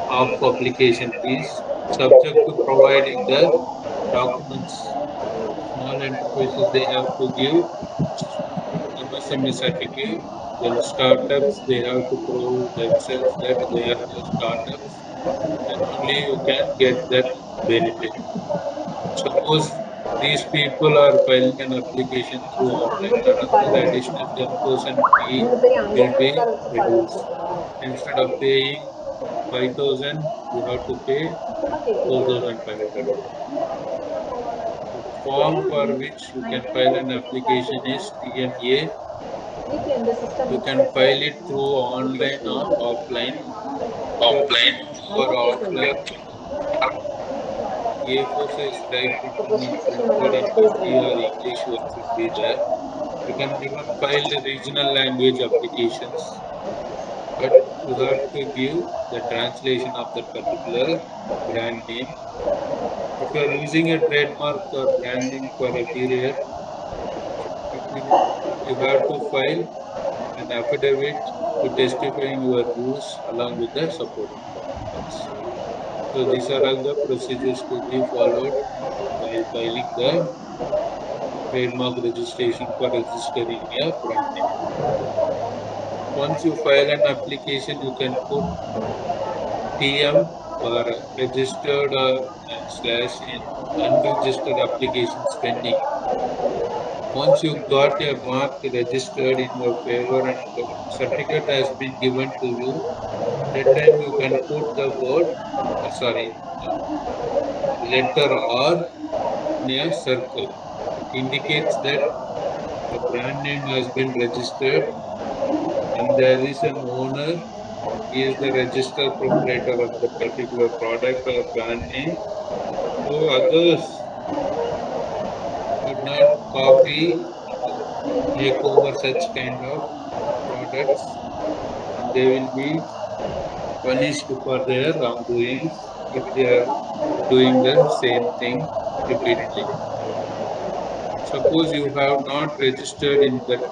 half application fees, subject to providing the documents. Small enterprises they have to give MSME certificate. Then startups they have to prove themselves that they are the startups. Then only you can get that benefit. Suppose these people are filing an application through online, another additional 10% fee will be reduced. Instead of paying 5,000, you have to pay 4,500 only. The form for which you can file an application is TNA. You can file it through online or offline. If you are going for offline, A4 size typewritten printed in Hindi or English one should be there. You can even file the regional language applications, but you have to give the translation of that particular brand name. If you are using a trademark or brand name for a period, it will, you have to file an affidavit to testifying your use along with the supporting documents. So these are all the procedures to be followed while filing the trademark registration for registering a brand name. Once you file an application, you can put TM for registered or slash in unregistered applications pending. Once you got a mark registered in your favor and the certificate has been given to you, that time you can put the word, letter R in a circle. indicates that the brand name has been registered and there is an owner. He is the registered proprietor of the particular product or brand name. So others should not copy and make over such kind of products, and they will be punished for their wrongdoings if they are doing the same thing repeatedly. Suppose you have not registered in that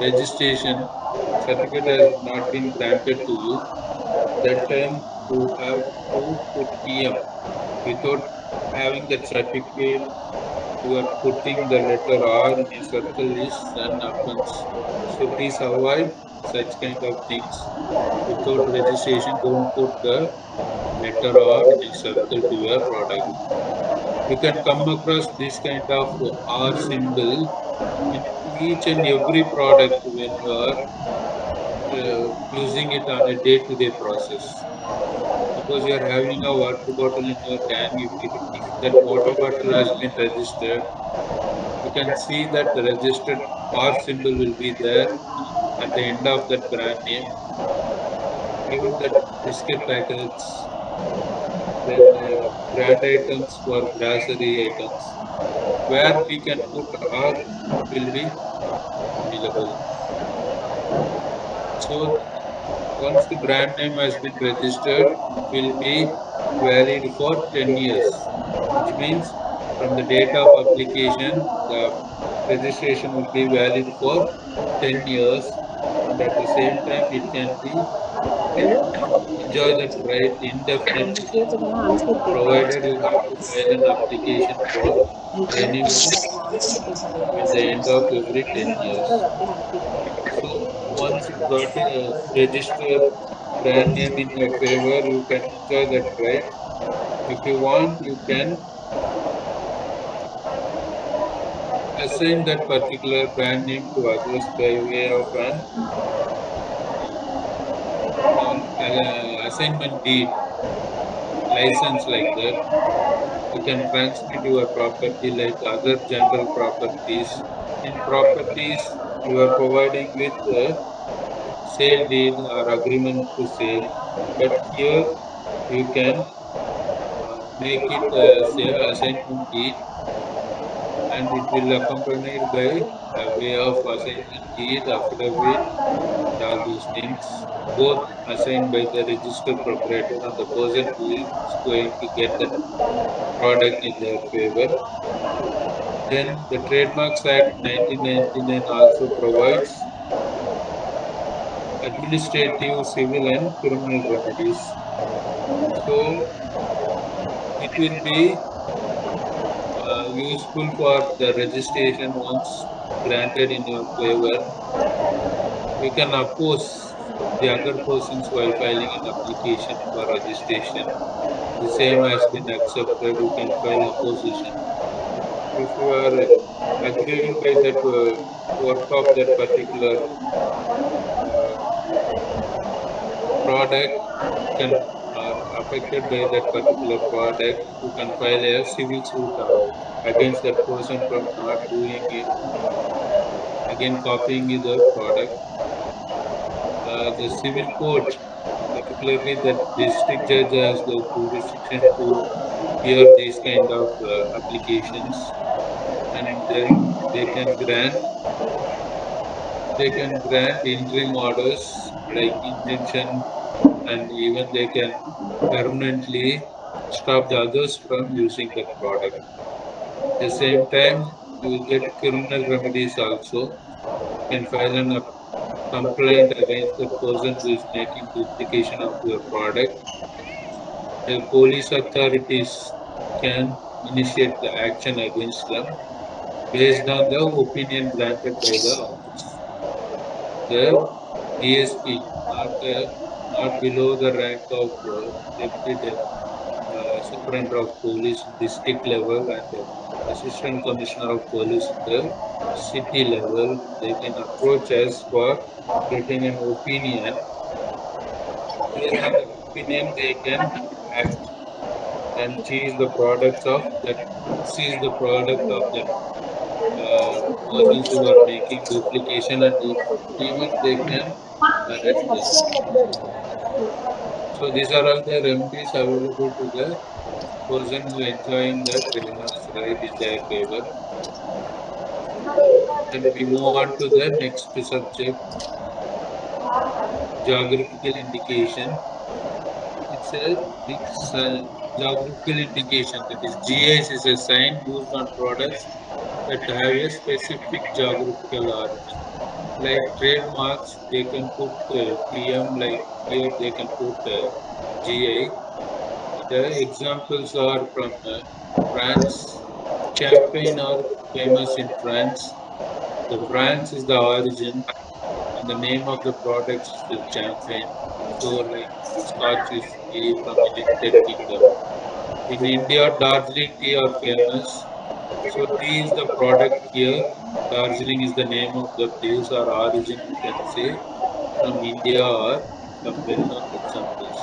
registration, certificate has not been granted to you. That time you have to put PM. Without having that certificate, you are putting the letter R in a circle is an offense. So please avoid such kind of things. Without registration, don't put the letter R in a circle to your product. You can come across this kind of R symbol in each and every product when you are using it on a day-to-day process. Suppose you are having a water bottle in your tank, if that water bottle has been registered, you can see that the registered R symbol will be there at the end of that brand name. Even that biscuit packets, then brand items for grocery items, where we can put R will be available. So once the brand name has been registered, it will be valid for 10 years, which means from the date of application, the registration will be valid for 10 years, and at the same time, it can be enjoy that right indefinitely, provided you have to file an application for renewal at the end of every 10 years. So once you got a registered brand name in your favor, you can enjoy that right. If you want, you can assign that particular brand name to others by way of an assignment deed, license like that. You can transmit your property like other general properties. In properties, you are providing with a sale deed or agreement to sale, but here you can make it say assignment deed, and it will accompanied by way of assignment deed, affidavit, and all those things, both assigned by the registered proprietor and the person who is going to get that product in their favor. Then the Trademarks Act 1999 also provides administrative, civil, and criminal remedies. So it will be useful for the registration once granted in your favor. You can oppose the other persons while filing an application for registration. The same has been accepted. You can file opposition. If you are aggrieved by that work of that particular uh, product, you can are affected by that particular product, you can file a civil suit against that person from not doing it, again copying the product. The civil court, particularly the district judge, has the jurisdiction to hear these kind of applications, and then they can grant interim orders like injunction, and even they can permanently stop the others from using that product. At the same time, you will get criminal remedies also. You can file a complaint against the person who is making duplication of your product. The police authorities can initiate the action against them based on the opinion granted by the office. The DSP, not below the rank of deputy superintendent of police district level and assistant commissioner of police in the city level, they can approach us for getting an opinion. Based on that opinion, they can act. and C is the products of that. C is the product of that persons who are making duplication, and if even they can arrest them. So these are all the remedies available to the person who enjoying the trademarks right in their favor. Then we move on to the next subject, geographical indication. It's a big geographical indication, that is GIS is a sign used on products that have a specific geographical origin. Like trademarks, they can put TM, like here they can put GI. The examples are from France. Champagne are famous in France. The France is the origin, and the name of the product is the champagne. So, like Scotch whiskey from United Kingdom. In India, Darjeeling tea are famous. So, tea is the product here. Darjeeling is the name of the place or origin, you can say, from India or some well-known examples.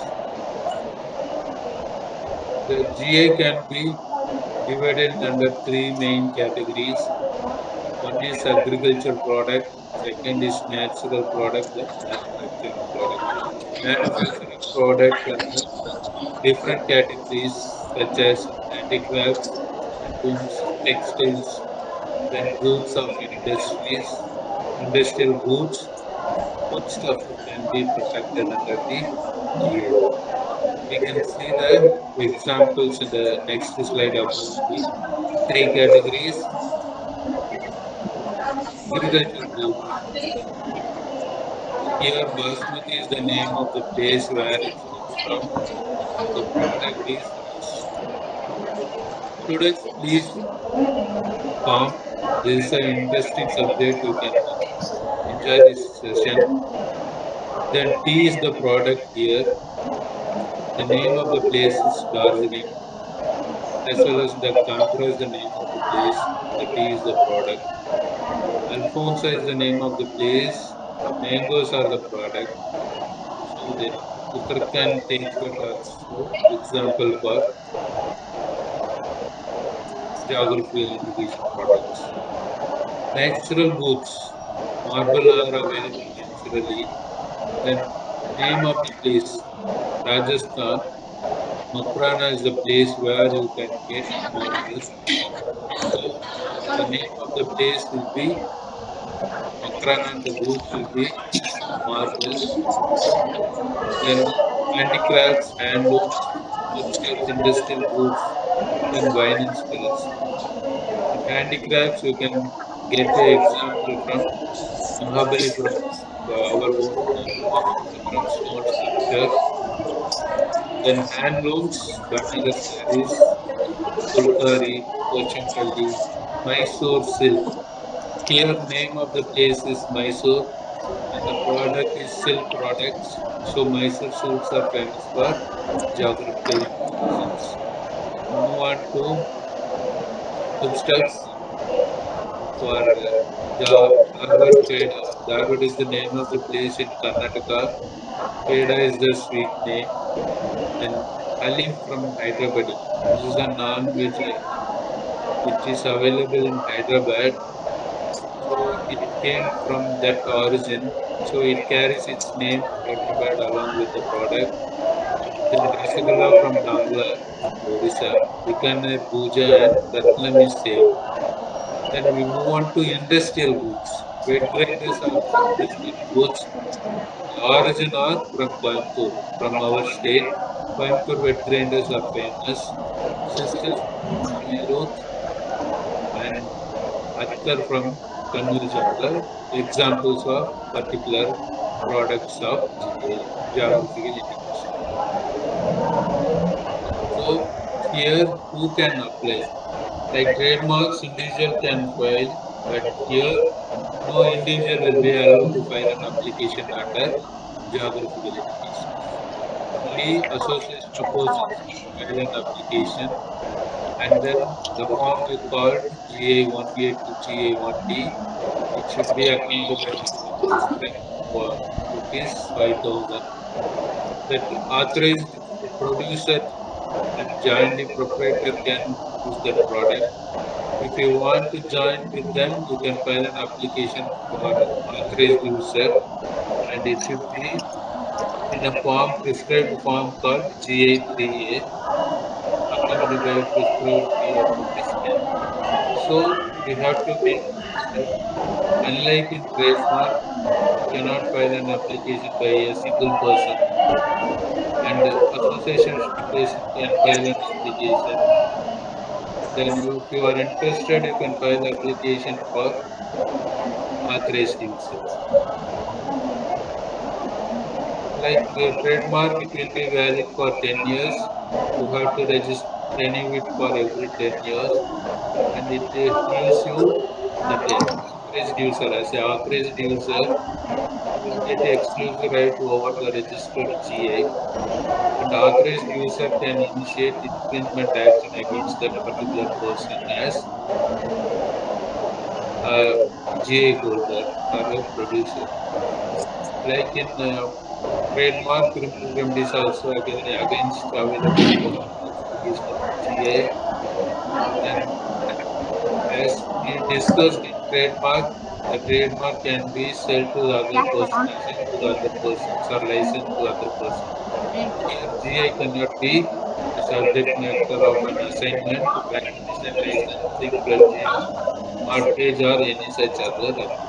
The GA can be divided under three main categories. One is agriculture product, second is natural product, then manufacturing product. Manufacturing product under different categories such as handicrafts, handlooms, textiles, then goods of industries, industrial goods, foodstuff can be protected under the GA. We can see the examples in the next slide about the three categories. Agriculture goods. Here, Basmati is the name of the place where it comes from, and the product is rice. Students, please calm. This is an interesting subject. You can enjoy this session. Then tea is the product here. The name of the place is Darjeeling, as well as the Canberra is the name of the place. The tea is the product. Alfonso is the name of the place. The mangoes are the product. So then Uttarakhand Tejpat also example for geographical indication products. Natural goods. Marble are available naturally. Then name of the place, Rajasthan. Makrana is the place where you can get marble. So the name of the place will be Makrana and the goods will be marble. Then handicrafts, handlooms, foodstuffs, industrial goods, then wine and spirits. In handicrafts, you can get an example from Mahabalipuram, our own Mahabalipuram stone sculpture. Then handlooms, Banaras sarees, Fulkari, Pochampalli, Mysore silk. Here, name of the place is Mysore, and the product is silk products. So Mysore silks are famous for geographical indications. Move on to foodstuffs for Dharwad Peda. Dharwad is the name of the place in Karnataka. Peda is the sweet name. Then Halim from Hyderabad. This is a non-veg item. It is available in Hyderabad. So it came from that origin. So it carries its name Hyderabad along with the product. Then Rasagala from Bangla and Odisha. Bikaner, Bhuja and Ratlam is same. Then we move on to industrial goods. Wet grinders are the industrial goods. The origin are from Coimbatore, from our state. Coimbatore wet grinders are famous. Sisters from Meerut and Atkar from Kannur are the examples of particular products of GA, geographical indication. So here who can apply? Like trademarks, individual can file, but here no individual will be allowed to file an application under geographical indications. Only association of persons can file an application, and then the form is called GA1A to GA1D. It should be accompanied with registering rupees 5,000. That authorized producer and jointly proprietor can use that product. If you want to join with them, you can file an application for authorized user, and it should be in a form prescribed form called GA3A, accompanied by a prescribed PA scan. So we have to make notes that unlike in trademark, you cannot file an application by a single person, and association person can file an application. Then if you are interested, you can file application for authorized users. Like trademark, it will be valid for 10 years. You have to register, renew it for every 10 years, and it gives you that authorized user. As an authorized user, you will get exclusive right over the registered GI, and authorized user can initiate infringement action against that particular person as a GI holder or a producer. Like in trademark, criminal remedies also against available for falsification of GI. Then, as we discussed in trademark, the trademark can be sold to the other person, assigned to the other persons, or licensed to other persons. Here, GI cannot be the subject matter of an assignment, recognition, licensing, pledging, mortgage, or any such other agreement.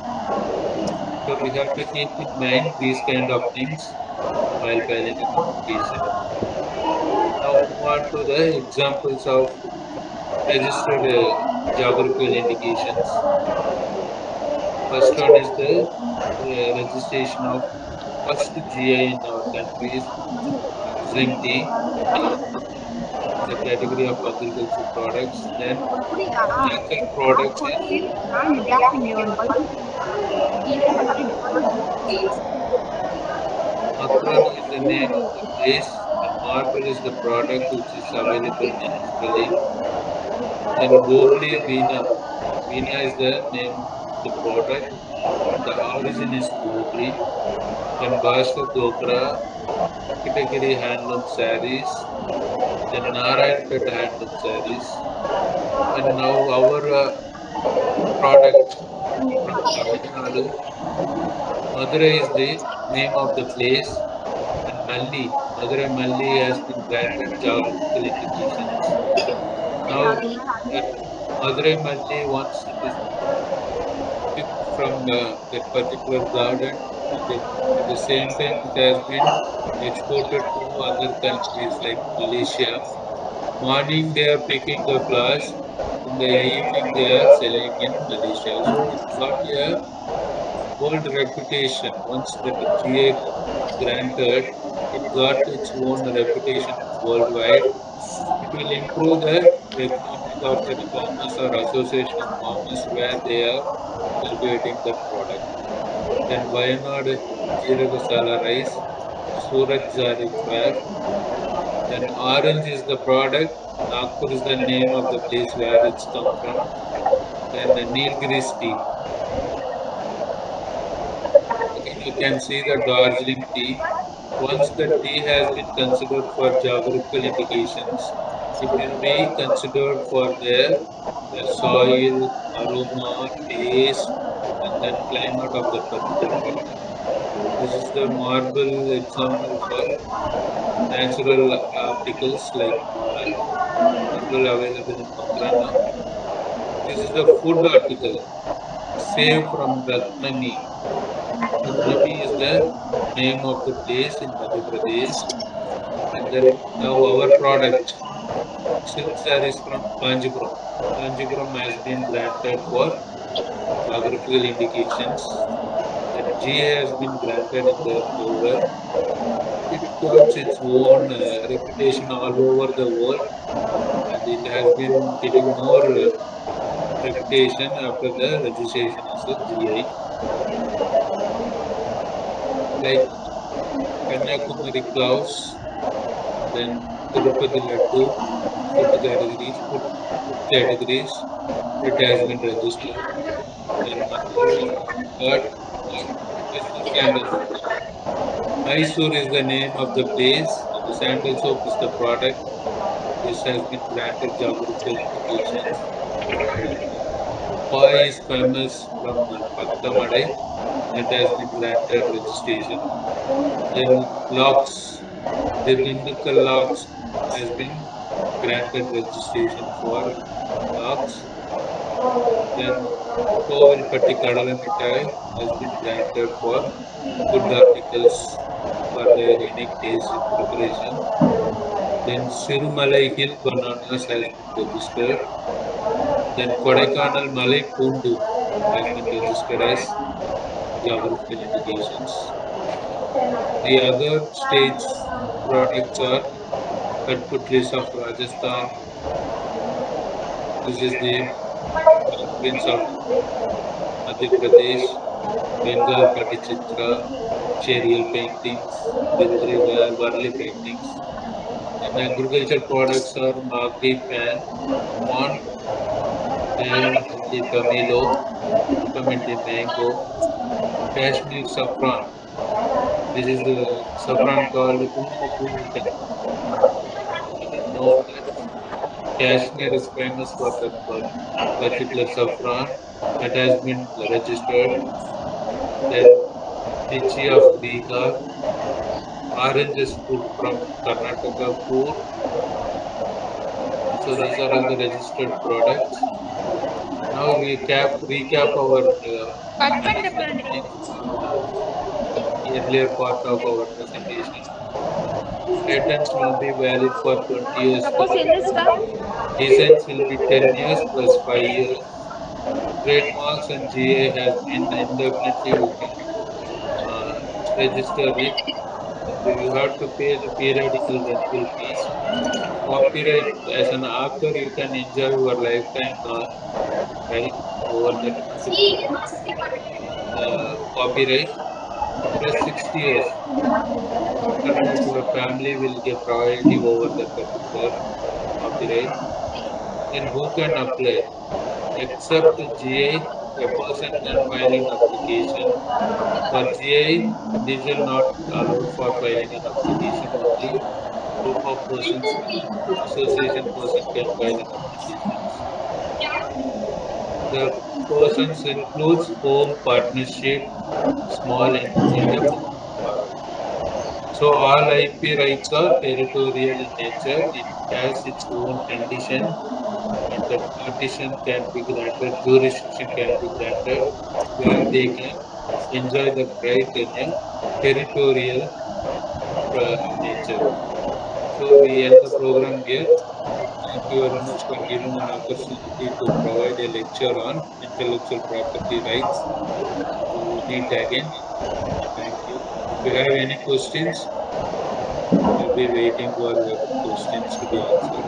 So we have to keep in mind these kind of things while filing an application. Now move on to the examples of registered geographical indications. First one is the registration of first GI in our country is zinc tea, the category of agricultural products. Then local products is Makron is the name of the place, and marble is the product which is available naturally. Then Bogli Veena. Veena is the name of the product, and the origin is Bogli. Then Bhaskar Dokra, Venkatagiri handloom sarees, then Narayanpet handloom sarees. And now our product from Tamil Nadu, Madurai is the name of the place, and Malli, Madurai Malli has been granted geographical indications. Now, that Madurai Malli, once it is picked from that particular garden, and at the same time it has been exported to other countries like Malaysia. Morning they are picking the flowers, in the evening they are selling in Malaysia. So it got a world reputation. Once that GA is granted, it got its own reputation worldwide. It will improve the economic of that farmers or association of farmers where they are cultivating that product. Then Wayanad Jeeragasala rice, Surat Jari fair. Then orange is the product, Nagpur is the name of the place where it's come from. Then the Nilgiris tea. Again, you can see the Darjeeling tea. Once the tea has been considered for geographical indications, it will be considered for the soil, aroma, taste, and then climate of the particular product. This is the marble example for natural articles like marble available in Makrana. This is the food article, save from Ratnami. Ratnami is the name of the place in Madhya Pradesh. And then now our product, silk sarees from Kanjipuram. Kanjipuram has been granted for geographical indications. Then GA has been granted in the over. It got its own reputation all over the world, and it has been getting more reputation after the registration as a GI. Like Kanyakumari clouds, then Tirupati Laddu, food categories, it has been registered. Then Mysore Mysore sandals. Mysore is the name of the place, Sandal soap is the product. This has been granted geographical indications. Then Pai is famous from Pakkamadai. That has been granted registration. Then locks, the Dindigul locks has been granted registration for locks. Then Kovilpatti Kadalamittai has been granted for food articles for their unique taste in preparation. Then Sirumalai Hill bananas has been registered. Then Kodaikanal Malai Pundu has been registered as geographical indications. The other states products are Katputlis of Rajasthan. This is the prince of Madhya Pradesh, Bengal Patichitra, Cherial paintings, Bidri Varli paintings. And agriculture products are Magdi pan, Mon, then the Pamelo, Pimenti mango, Kashmir saffron. This is the saffron called Kummapuvutan. You know that Kashmir is famous for that particular saffron that has been registered. Then lychee of Bihar, oranges fruit from Karnataka, food. So these are all the registered products. Now recap our understanding from the earlier part of our presentation. Patents will be valid for 20 years plus. Designs will be 10 years plus 5 years. Trademarks and GA has been indefinitely you can uh, register it. And you have to pay the periodical rental fees. Copyright as an author you can enjoy your lifetime right over that particular copyright plus 60 years. After that, your family will get priority over that particular copyright. Then who can apply? Except GA, a person can file an application. For GA, individual not allowed for filing an application. Only group of persons and association person can file an applications. The persons includes home partnership, small enterprise. So all IP rights are territorial in nature. It has its own condition, and that partition can be granted, jurisdiction can be granted, where they can enjoy the right in a territorial nature. So we end the program here. Thank you very much for giving an opportunity to provide a lecture on intellectual property rights. To meet again. Thank you. If you have any questions, we'll be waiting for your questions to be answered.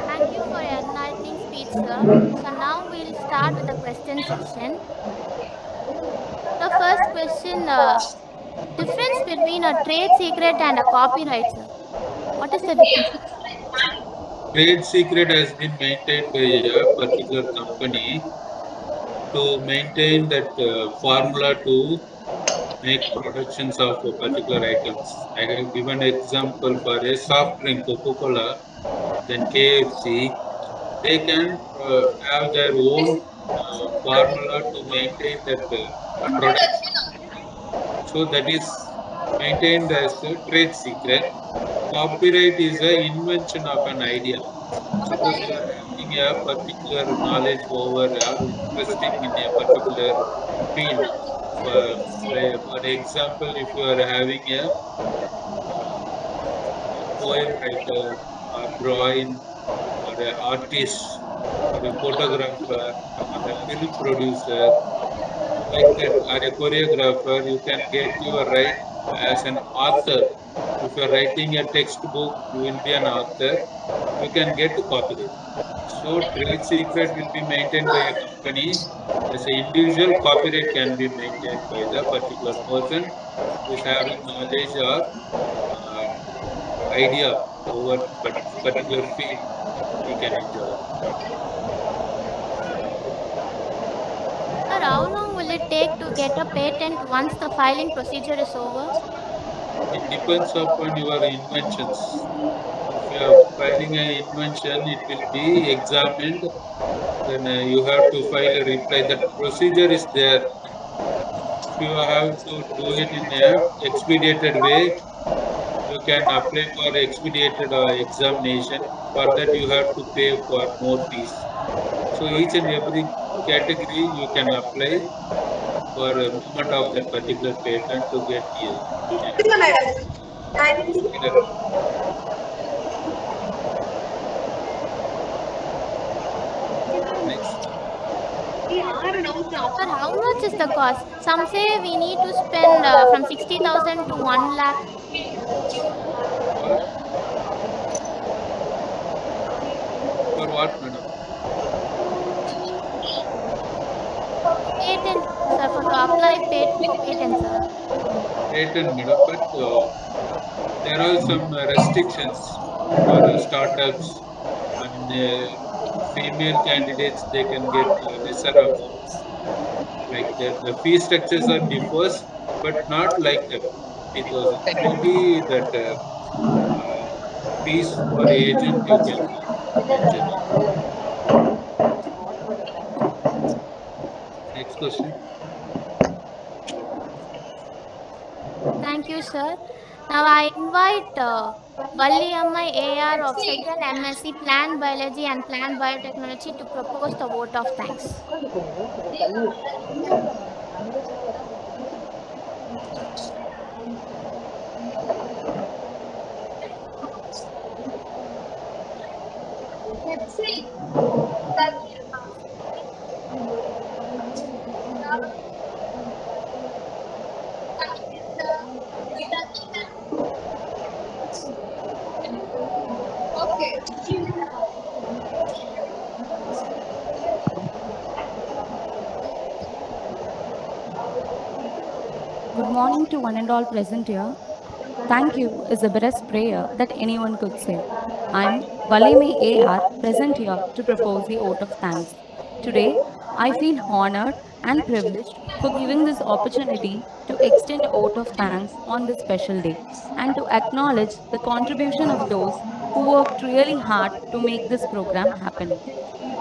Thank you for your enlightening speech, sir. So now we'll start with the question session. The first question, difference between a trade secret and a copyright, sir. What is the difference? Trade secret has been maintained by a particular company to maintain that formula to make productions of particular items. I have given example for a soft drink, Coca-Cola, then KFC. They can have their own formula to maintain that product. So that is maintained as a trade secret. Copyright is an invention of an idea. Suppose you are having a particular knowledge over or interesting in a particular field. For example, if you are having a poem writer or drawing or an artist or a photographer or a film producer like that or a choreographer, you can get your right as an author. If you are writing a textbook, you will be an author. You can get copyright. So trade secret will be maintained by a company. As an individual, copyright can be maintained by the particular person who is having knowledge or uh, idea over particular field. He can enjoy. Sir, how long will will it take to get a patent once the filing procedure is over? It depends upon your inventions. If you are filing an invention, it will be examined. Then you have to file a reply. That procedure is there. If you have to do it in a expedited way, you can apply for expedited examination. For that, you have to pay for more fees. So each and every category you can apply for a movement of that particular patent to get union similar. Next, Sir, how much is the cost? Some say we need to spend from 60,000 to 1 lakh. for what, madam? Patent, sir, for to apply for patent, sir. Patent, madam. But there are some restrictions for startups. I mean, female candidates they can get lesser amounts. Like that, the fee structures are differs, but not like 50,000. It will be that fees for agent you can mention. Next question. Thank you, sir. Now I invite Valli Amma AR of 2nd MSc Plant Biology and Plant Biotechnology to propose the vote of thanks. Good morning to one and all present here. Thank you is the best prayer that anyone could say. I'm Valime AR, present here to propose the vote of thanks. Today, I feel honored and privileged for giving this opportunity to extend a vote of thanks on this special day and to acknowledge the contribution of those who worked really hard to make this program happen.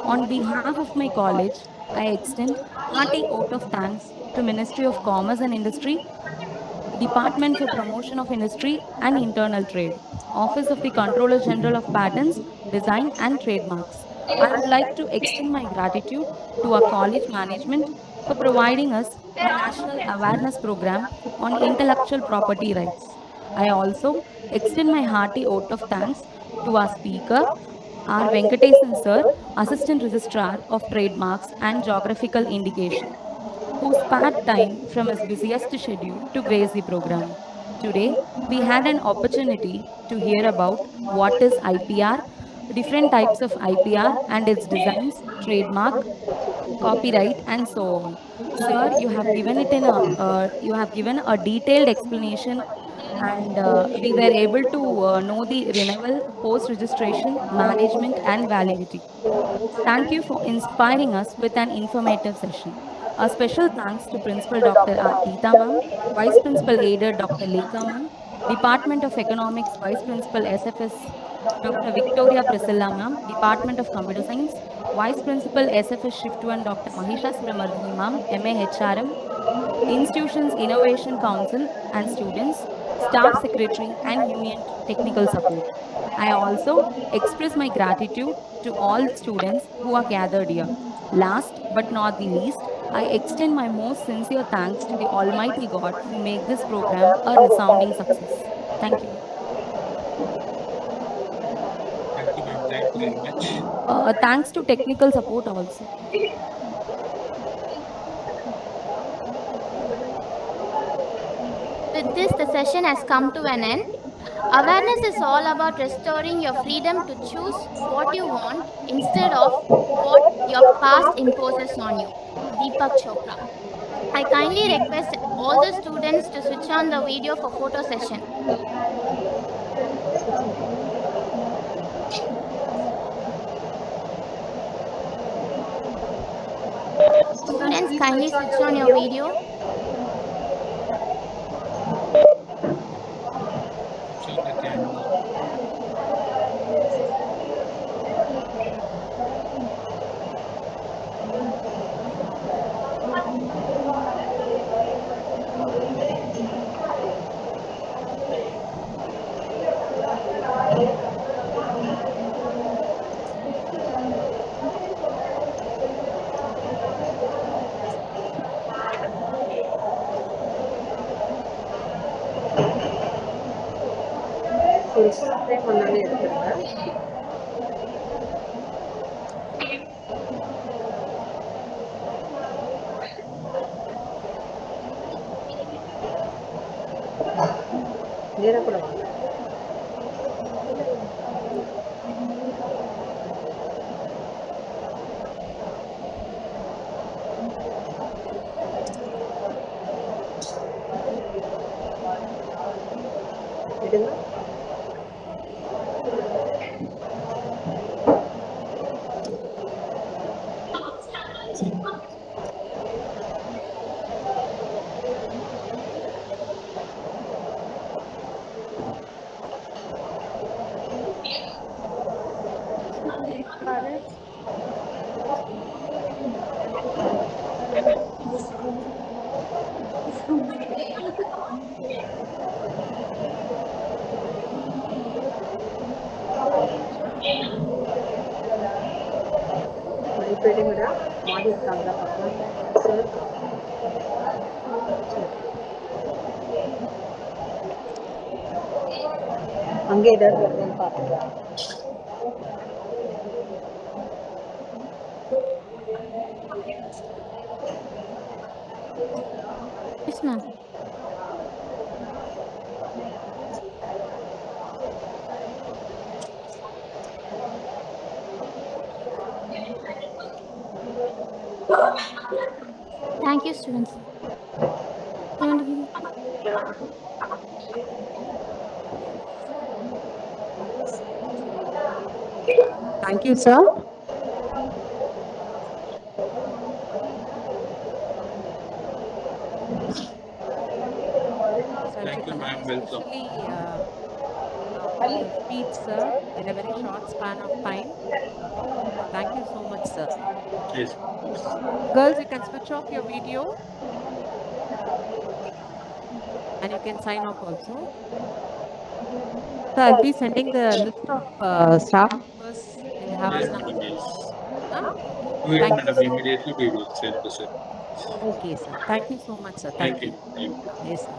On behalf of my college, I extend hearty vote of thanks to Ministry of Commerce and Industry, Department for Promotion of Industry and Internal Trade, Office of the Controller General of Patents, Design and Trademarks. I would like to extend my gratitude to our college management for providing us a national awareness program on intellectual property rights. I also extend my hearty vote of thanks to our speaker, R. Venkatesan Sir, Assistant Registrar of Trademarks and Geographical Indication, who spared time from his busiest schedule to grace the program. Today, we had an opportunity to hear about what is IPR, different types of IPR and its designs, trademark, copyright, and so on. Sir, you have given a detailed explanation, and we were able to know the renewal, post registration, management, and validity. Thank you for inspiring us with an informative session. A special thanks to Principal Dr. R. Geeta Ma'am, Vice Principal Aided Dr. Lekha Ma'am, Department of Economics Vice Principal SFS Dr. Victoria Priscilla Ma'am, Department of Computer Science, Vice Principal SFS Shift 1 Dr. Mahisha Subramardini Ma'am, MA HRM, Institutions Innovation Council and students, staff secretary and union technical support. I also express my gratitude to all students who are gathered here. Last but not the least, I extend my most sincere thanks to the Almighty God who make this program a resounding success. Thank you. Thank you, ma'am. Thank you very much. Thanks to technical support also. With this, the session has come to an end. Awareness is all about restoring your freedom to choose what you want instead of what your past imposes on you. Deepak Chopra. I kindly request all the students to switch on the video for photo session. Students, Students, Please kindly switch on switch your on your video. video. Switch on the camera. ஒரு full frame வந்தாலே எடுத்துருங்க. நேராக கூட வாங்க. எடுங்க. இப்போ எடுங்கடா. மாடி இருக்காங்களா பார்க்கலாம். சார் அங்கே ஏதாவது வருதுன்னு பார்த்துக்கலாம். Yes, ma'am. Thank you, students. You want to give me? Thank you, sir. Sir, if you Thank you, can ma'am. Welcome. especially for your speech, sir, in a very short span of time. So thank you so much, sir. Yes. Girls, you can switch off your video and you can sign off also. So I'll be sending the list of staff members we have Yes, in our. madam. Yes. Ah, okay. Do it, Thank you madam. so much. Immediately we will send the sir. Okay, sir. Thank you so much, sir. Thank Thank you. you. Thank you. Yes, sir.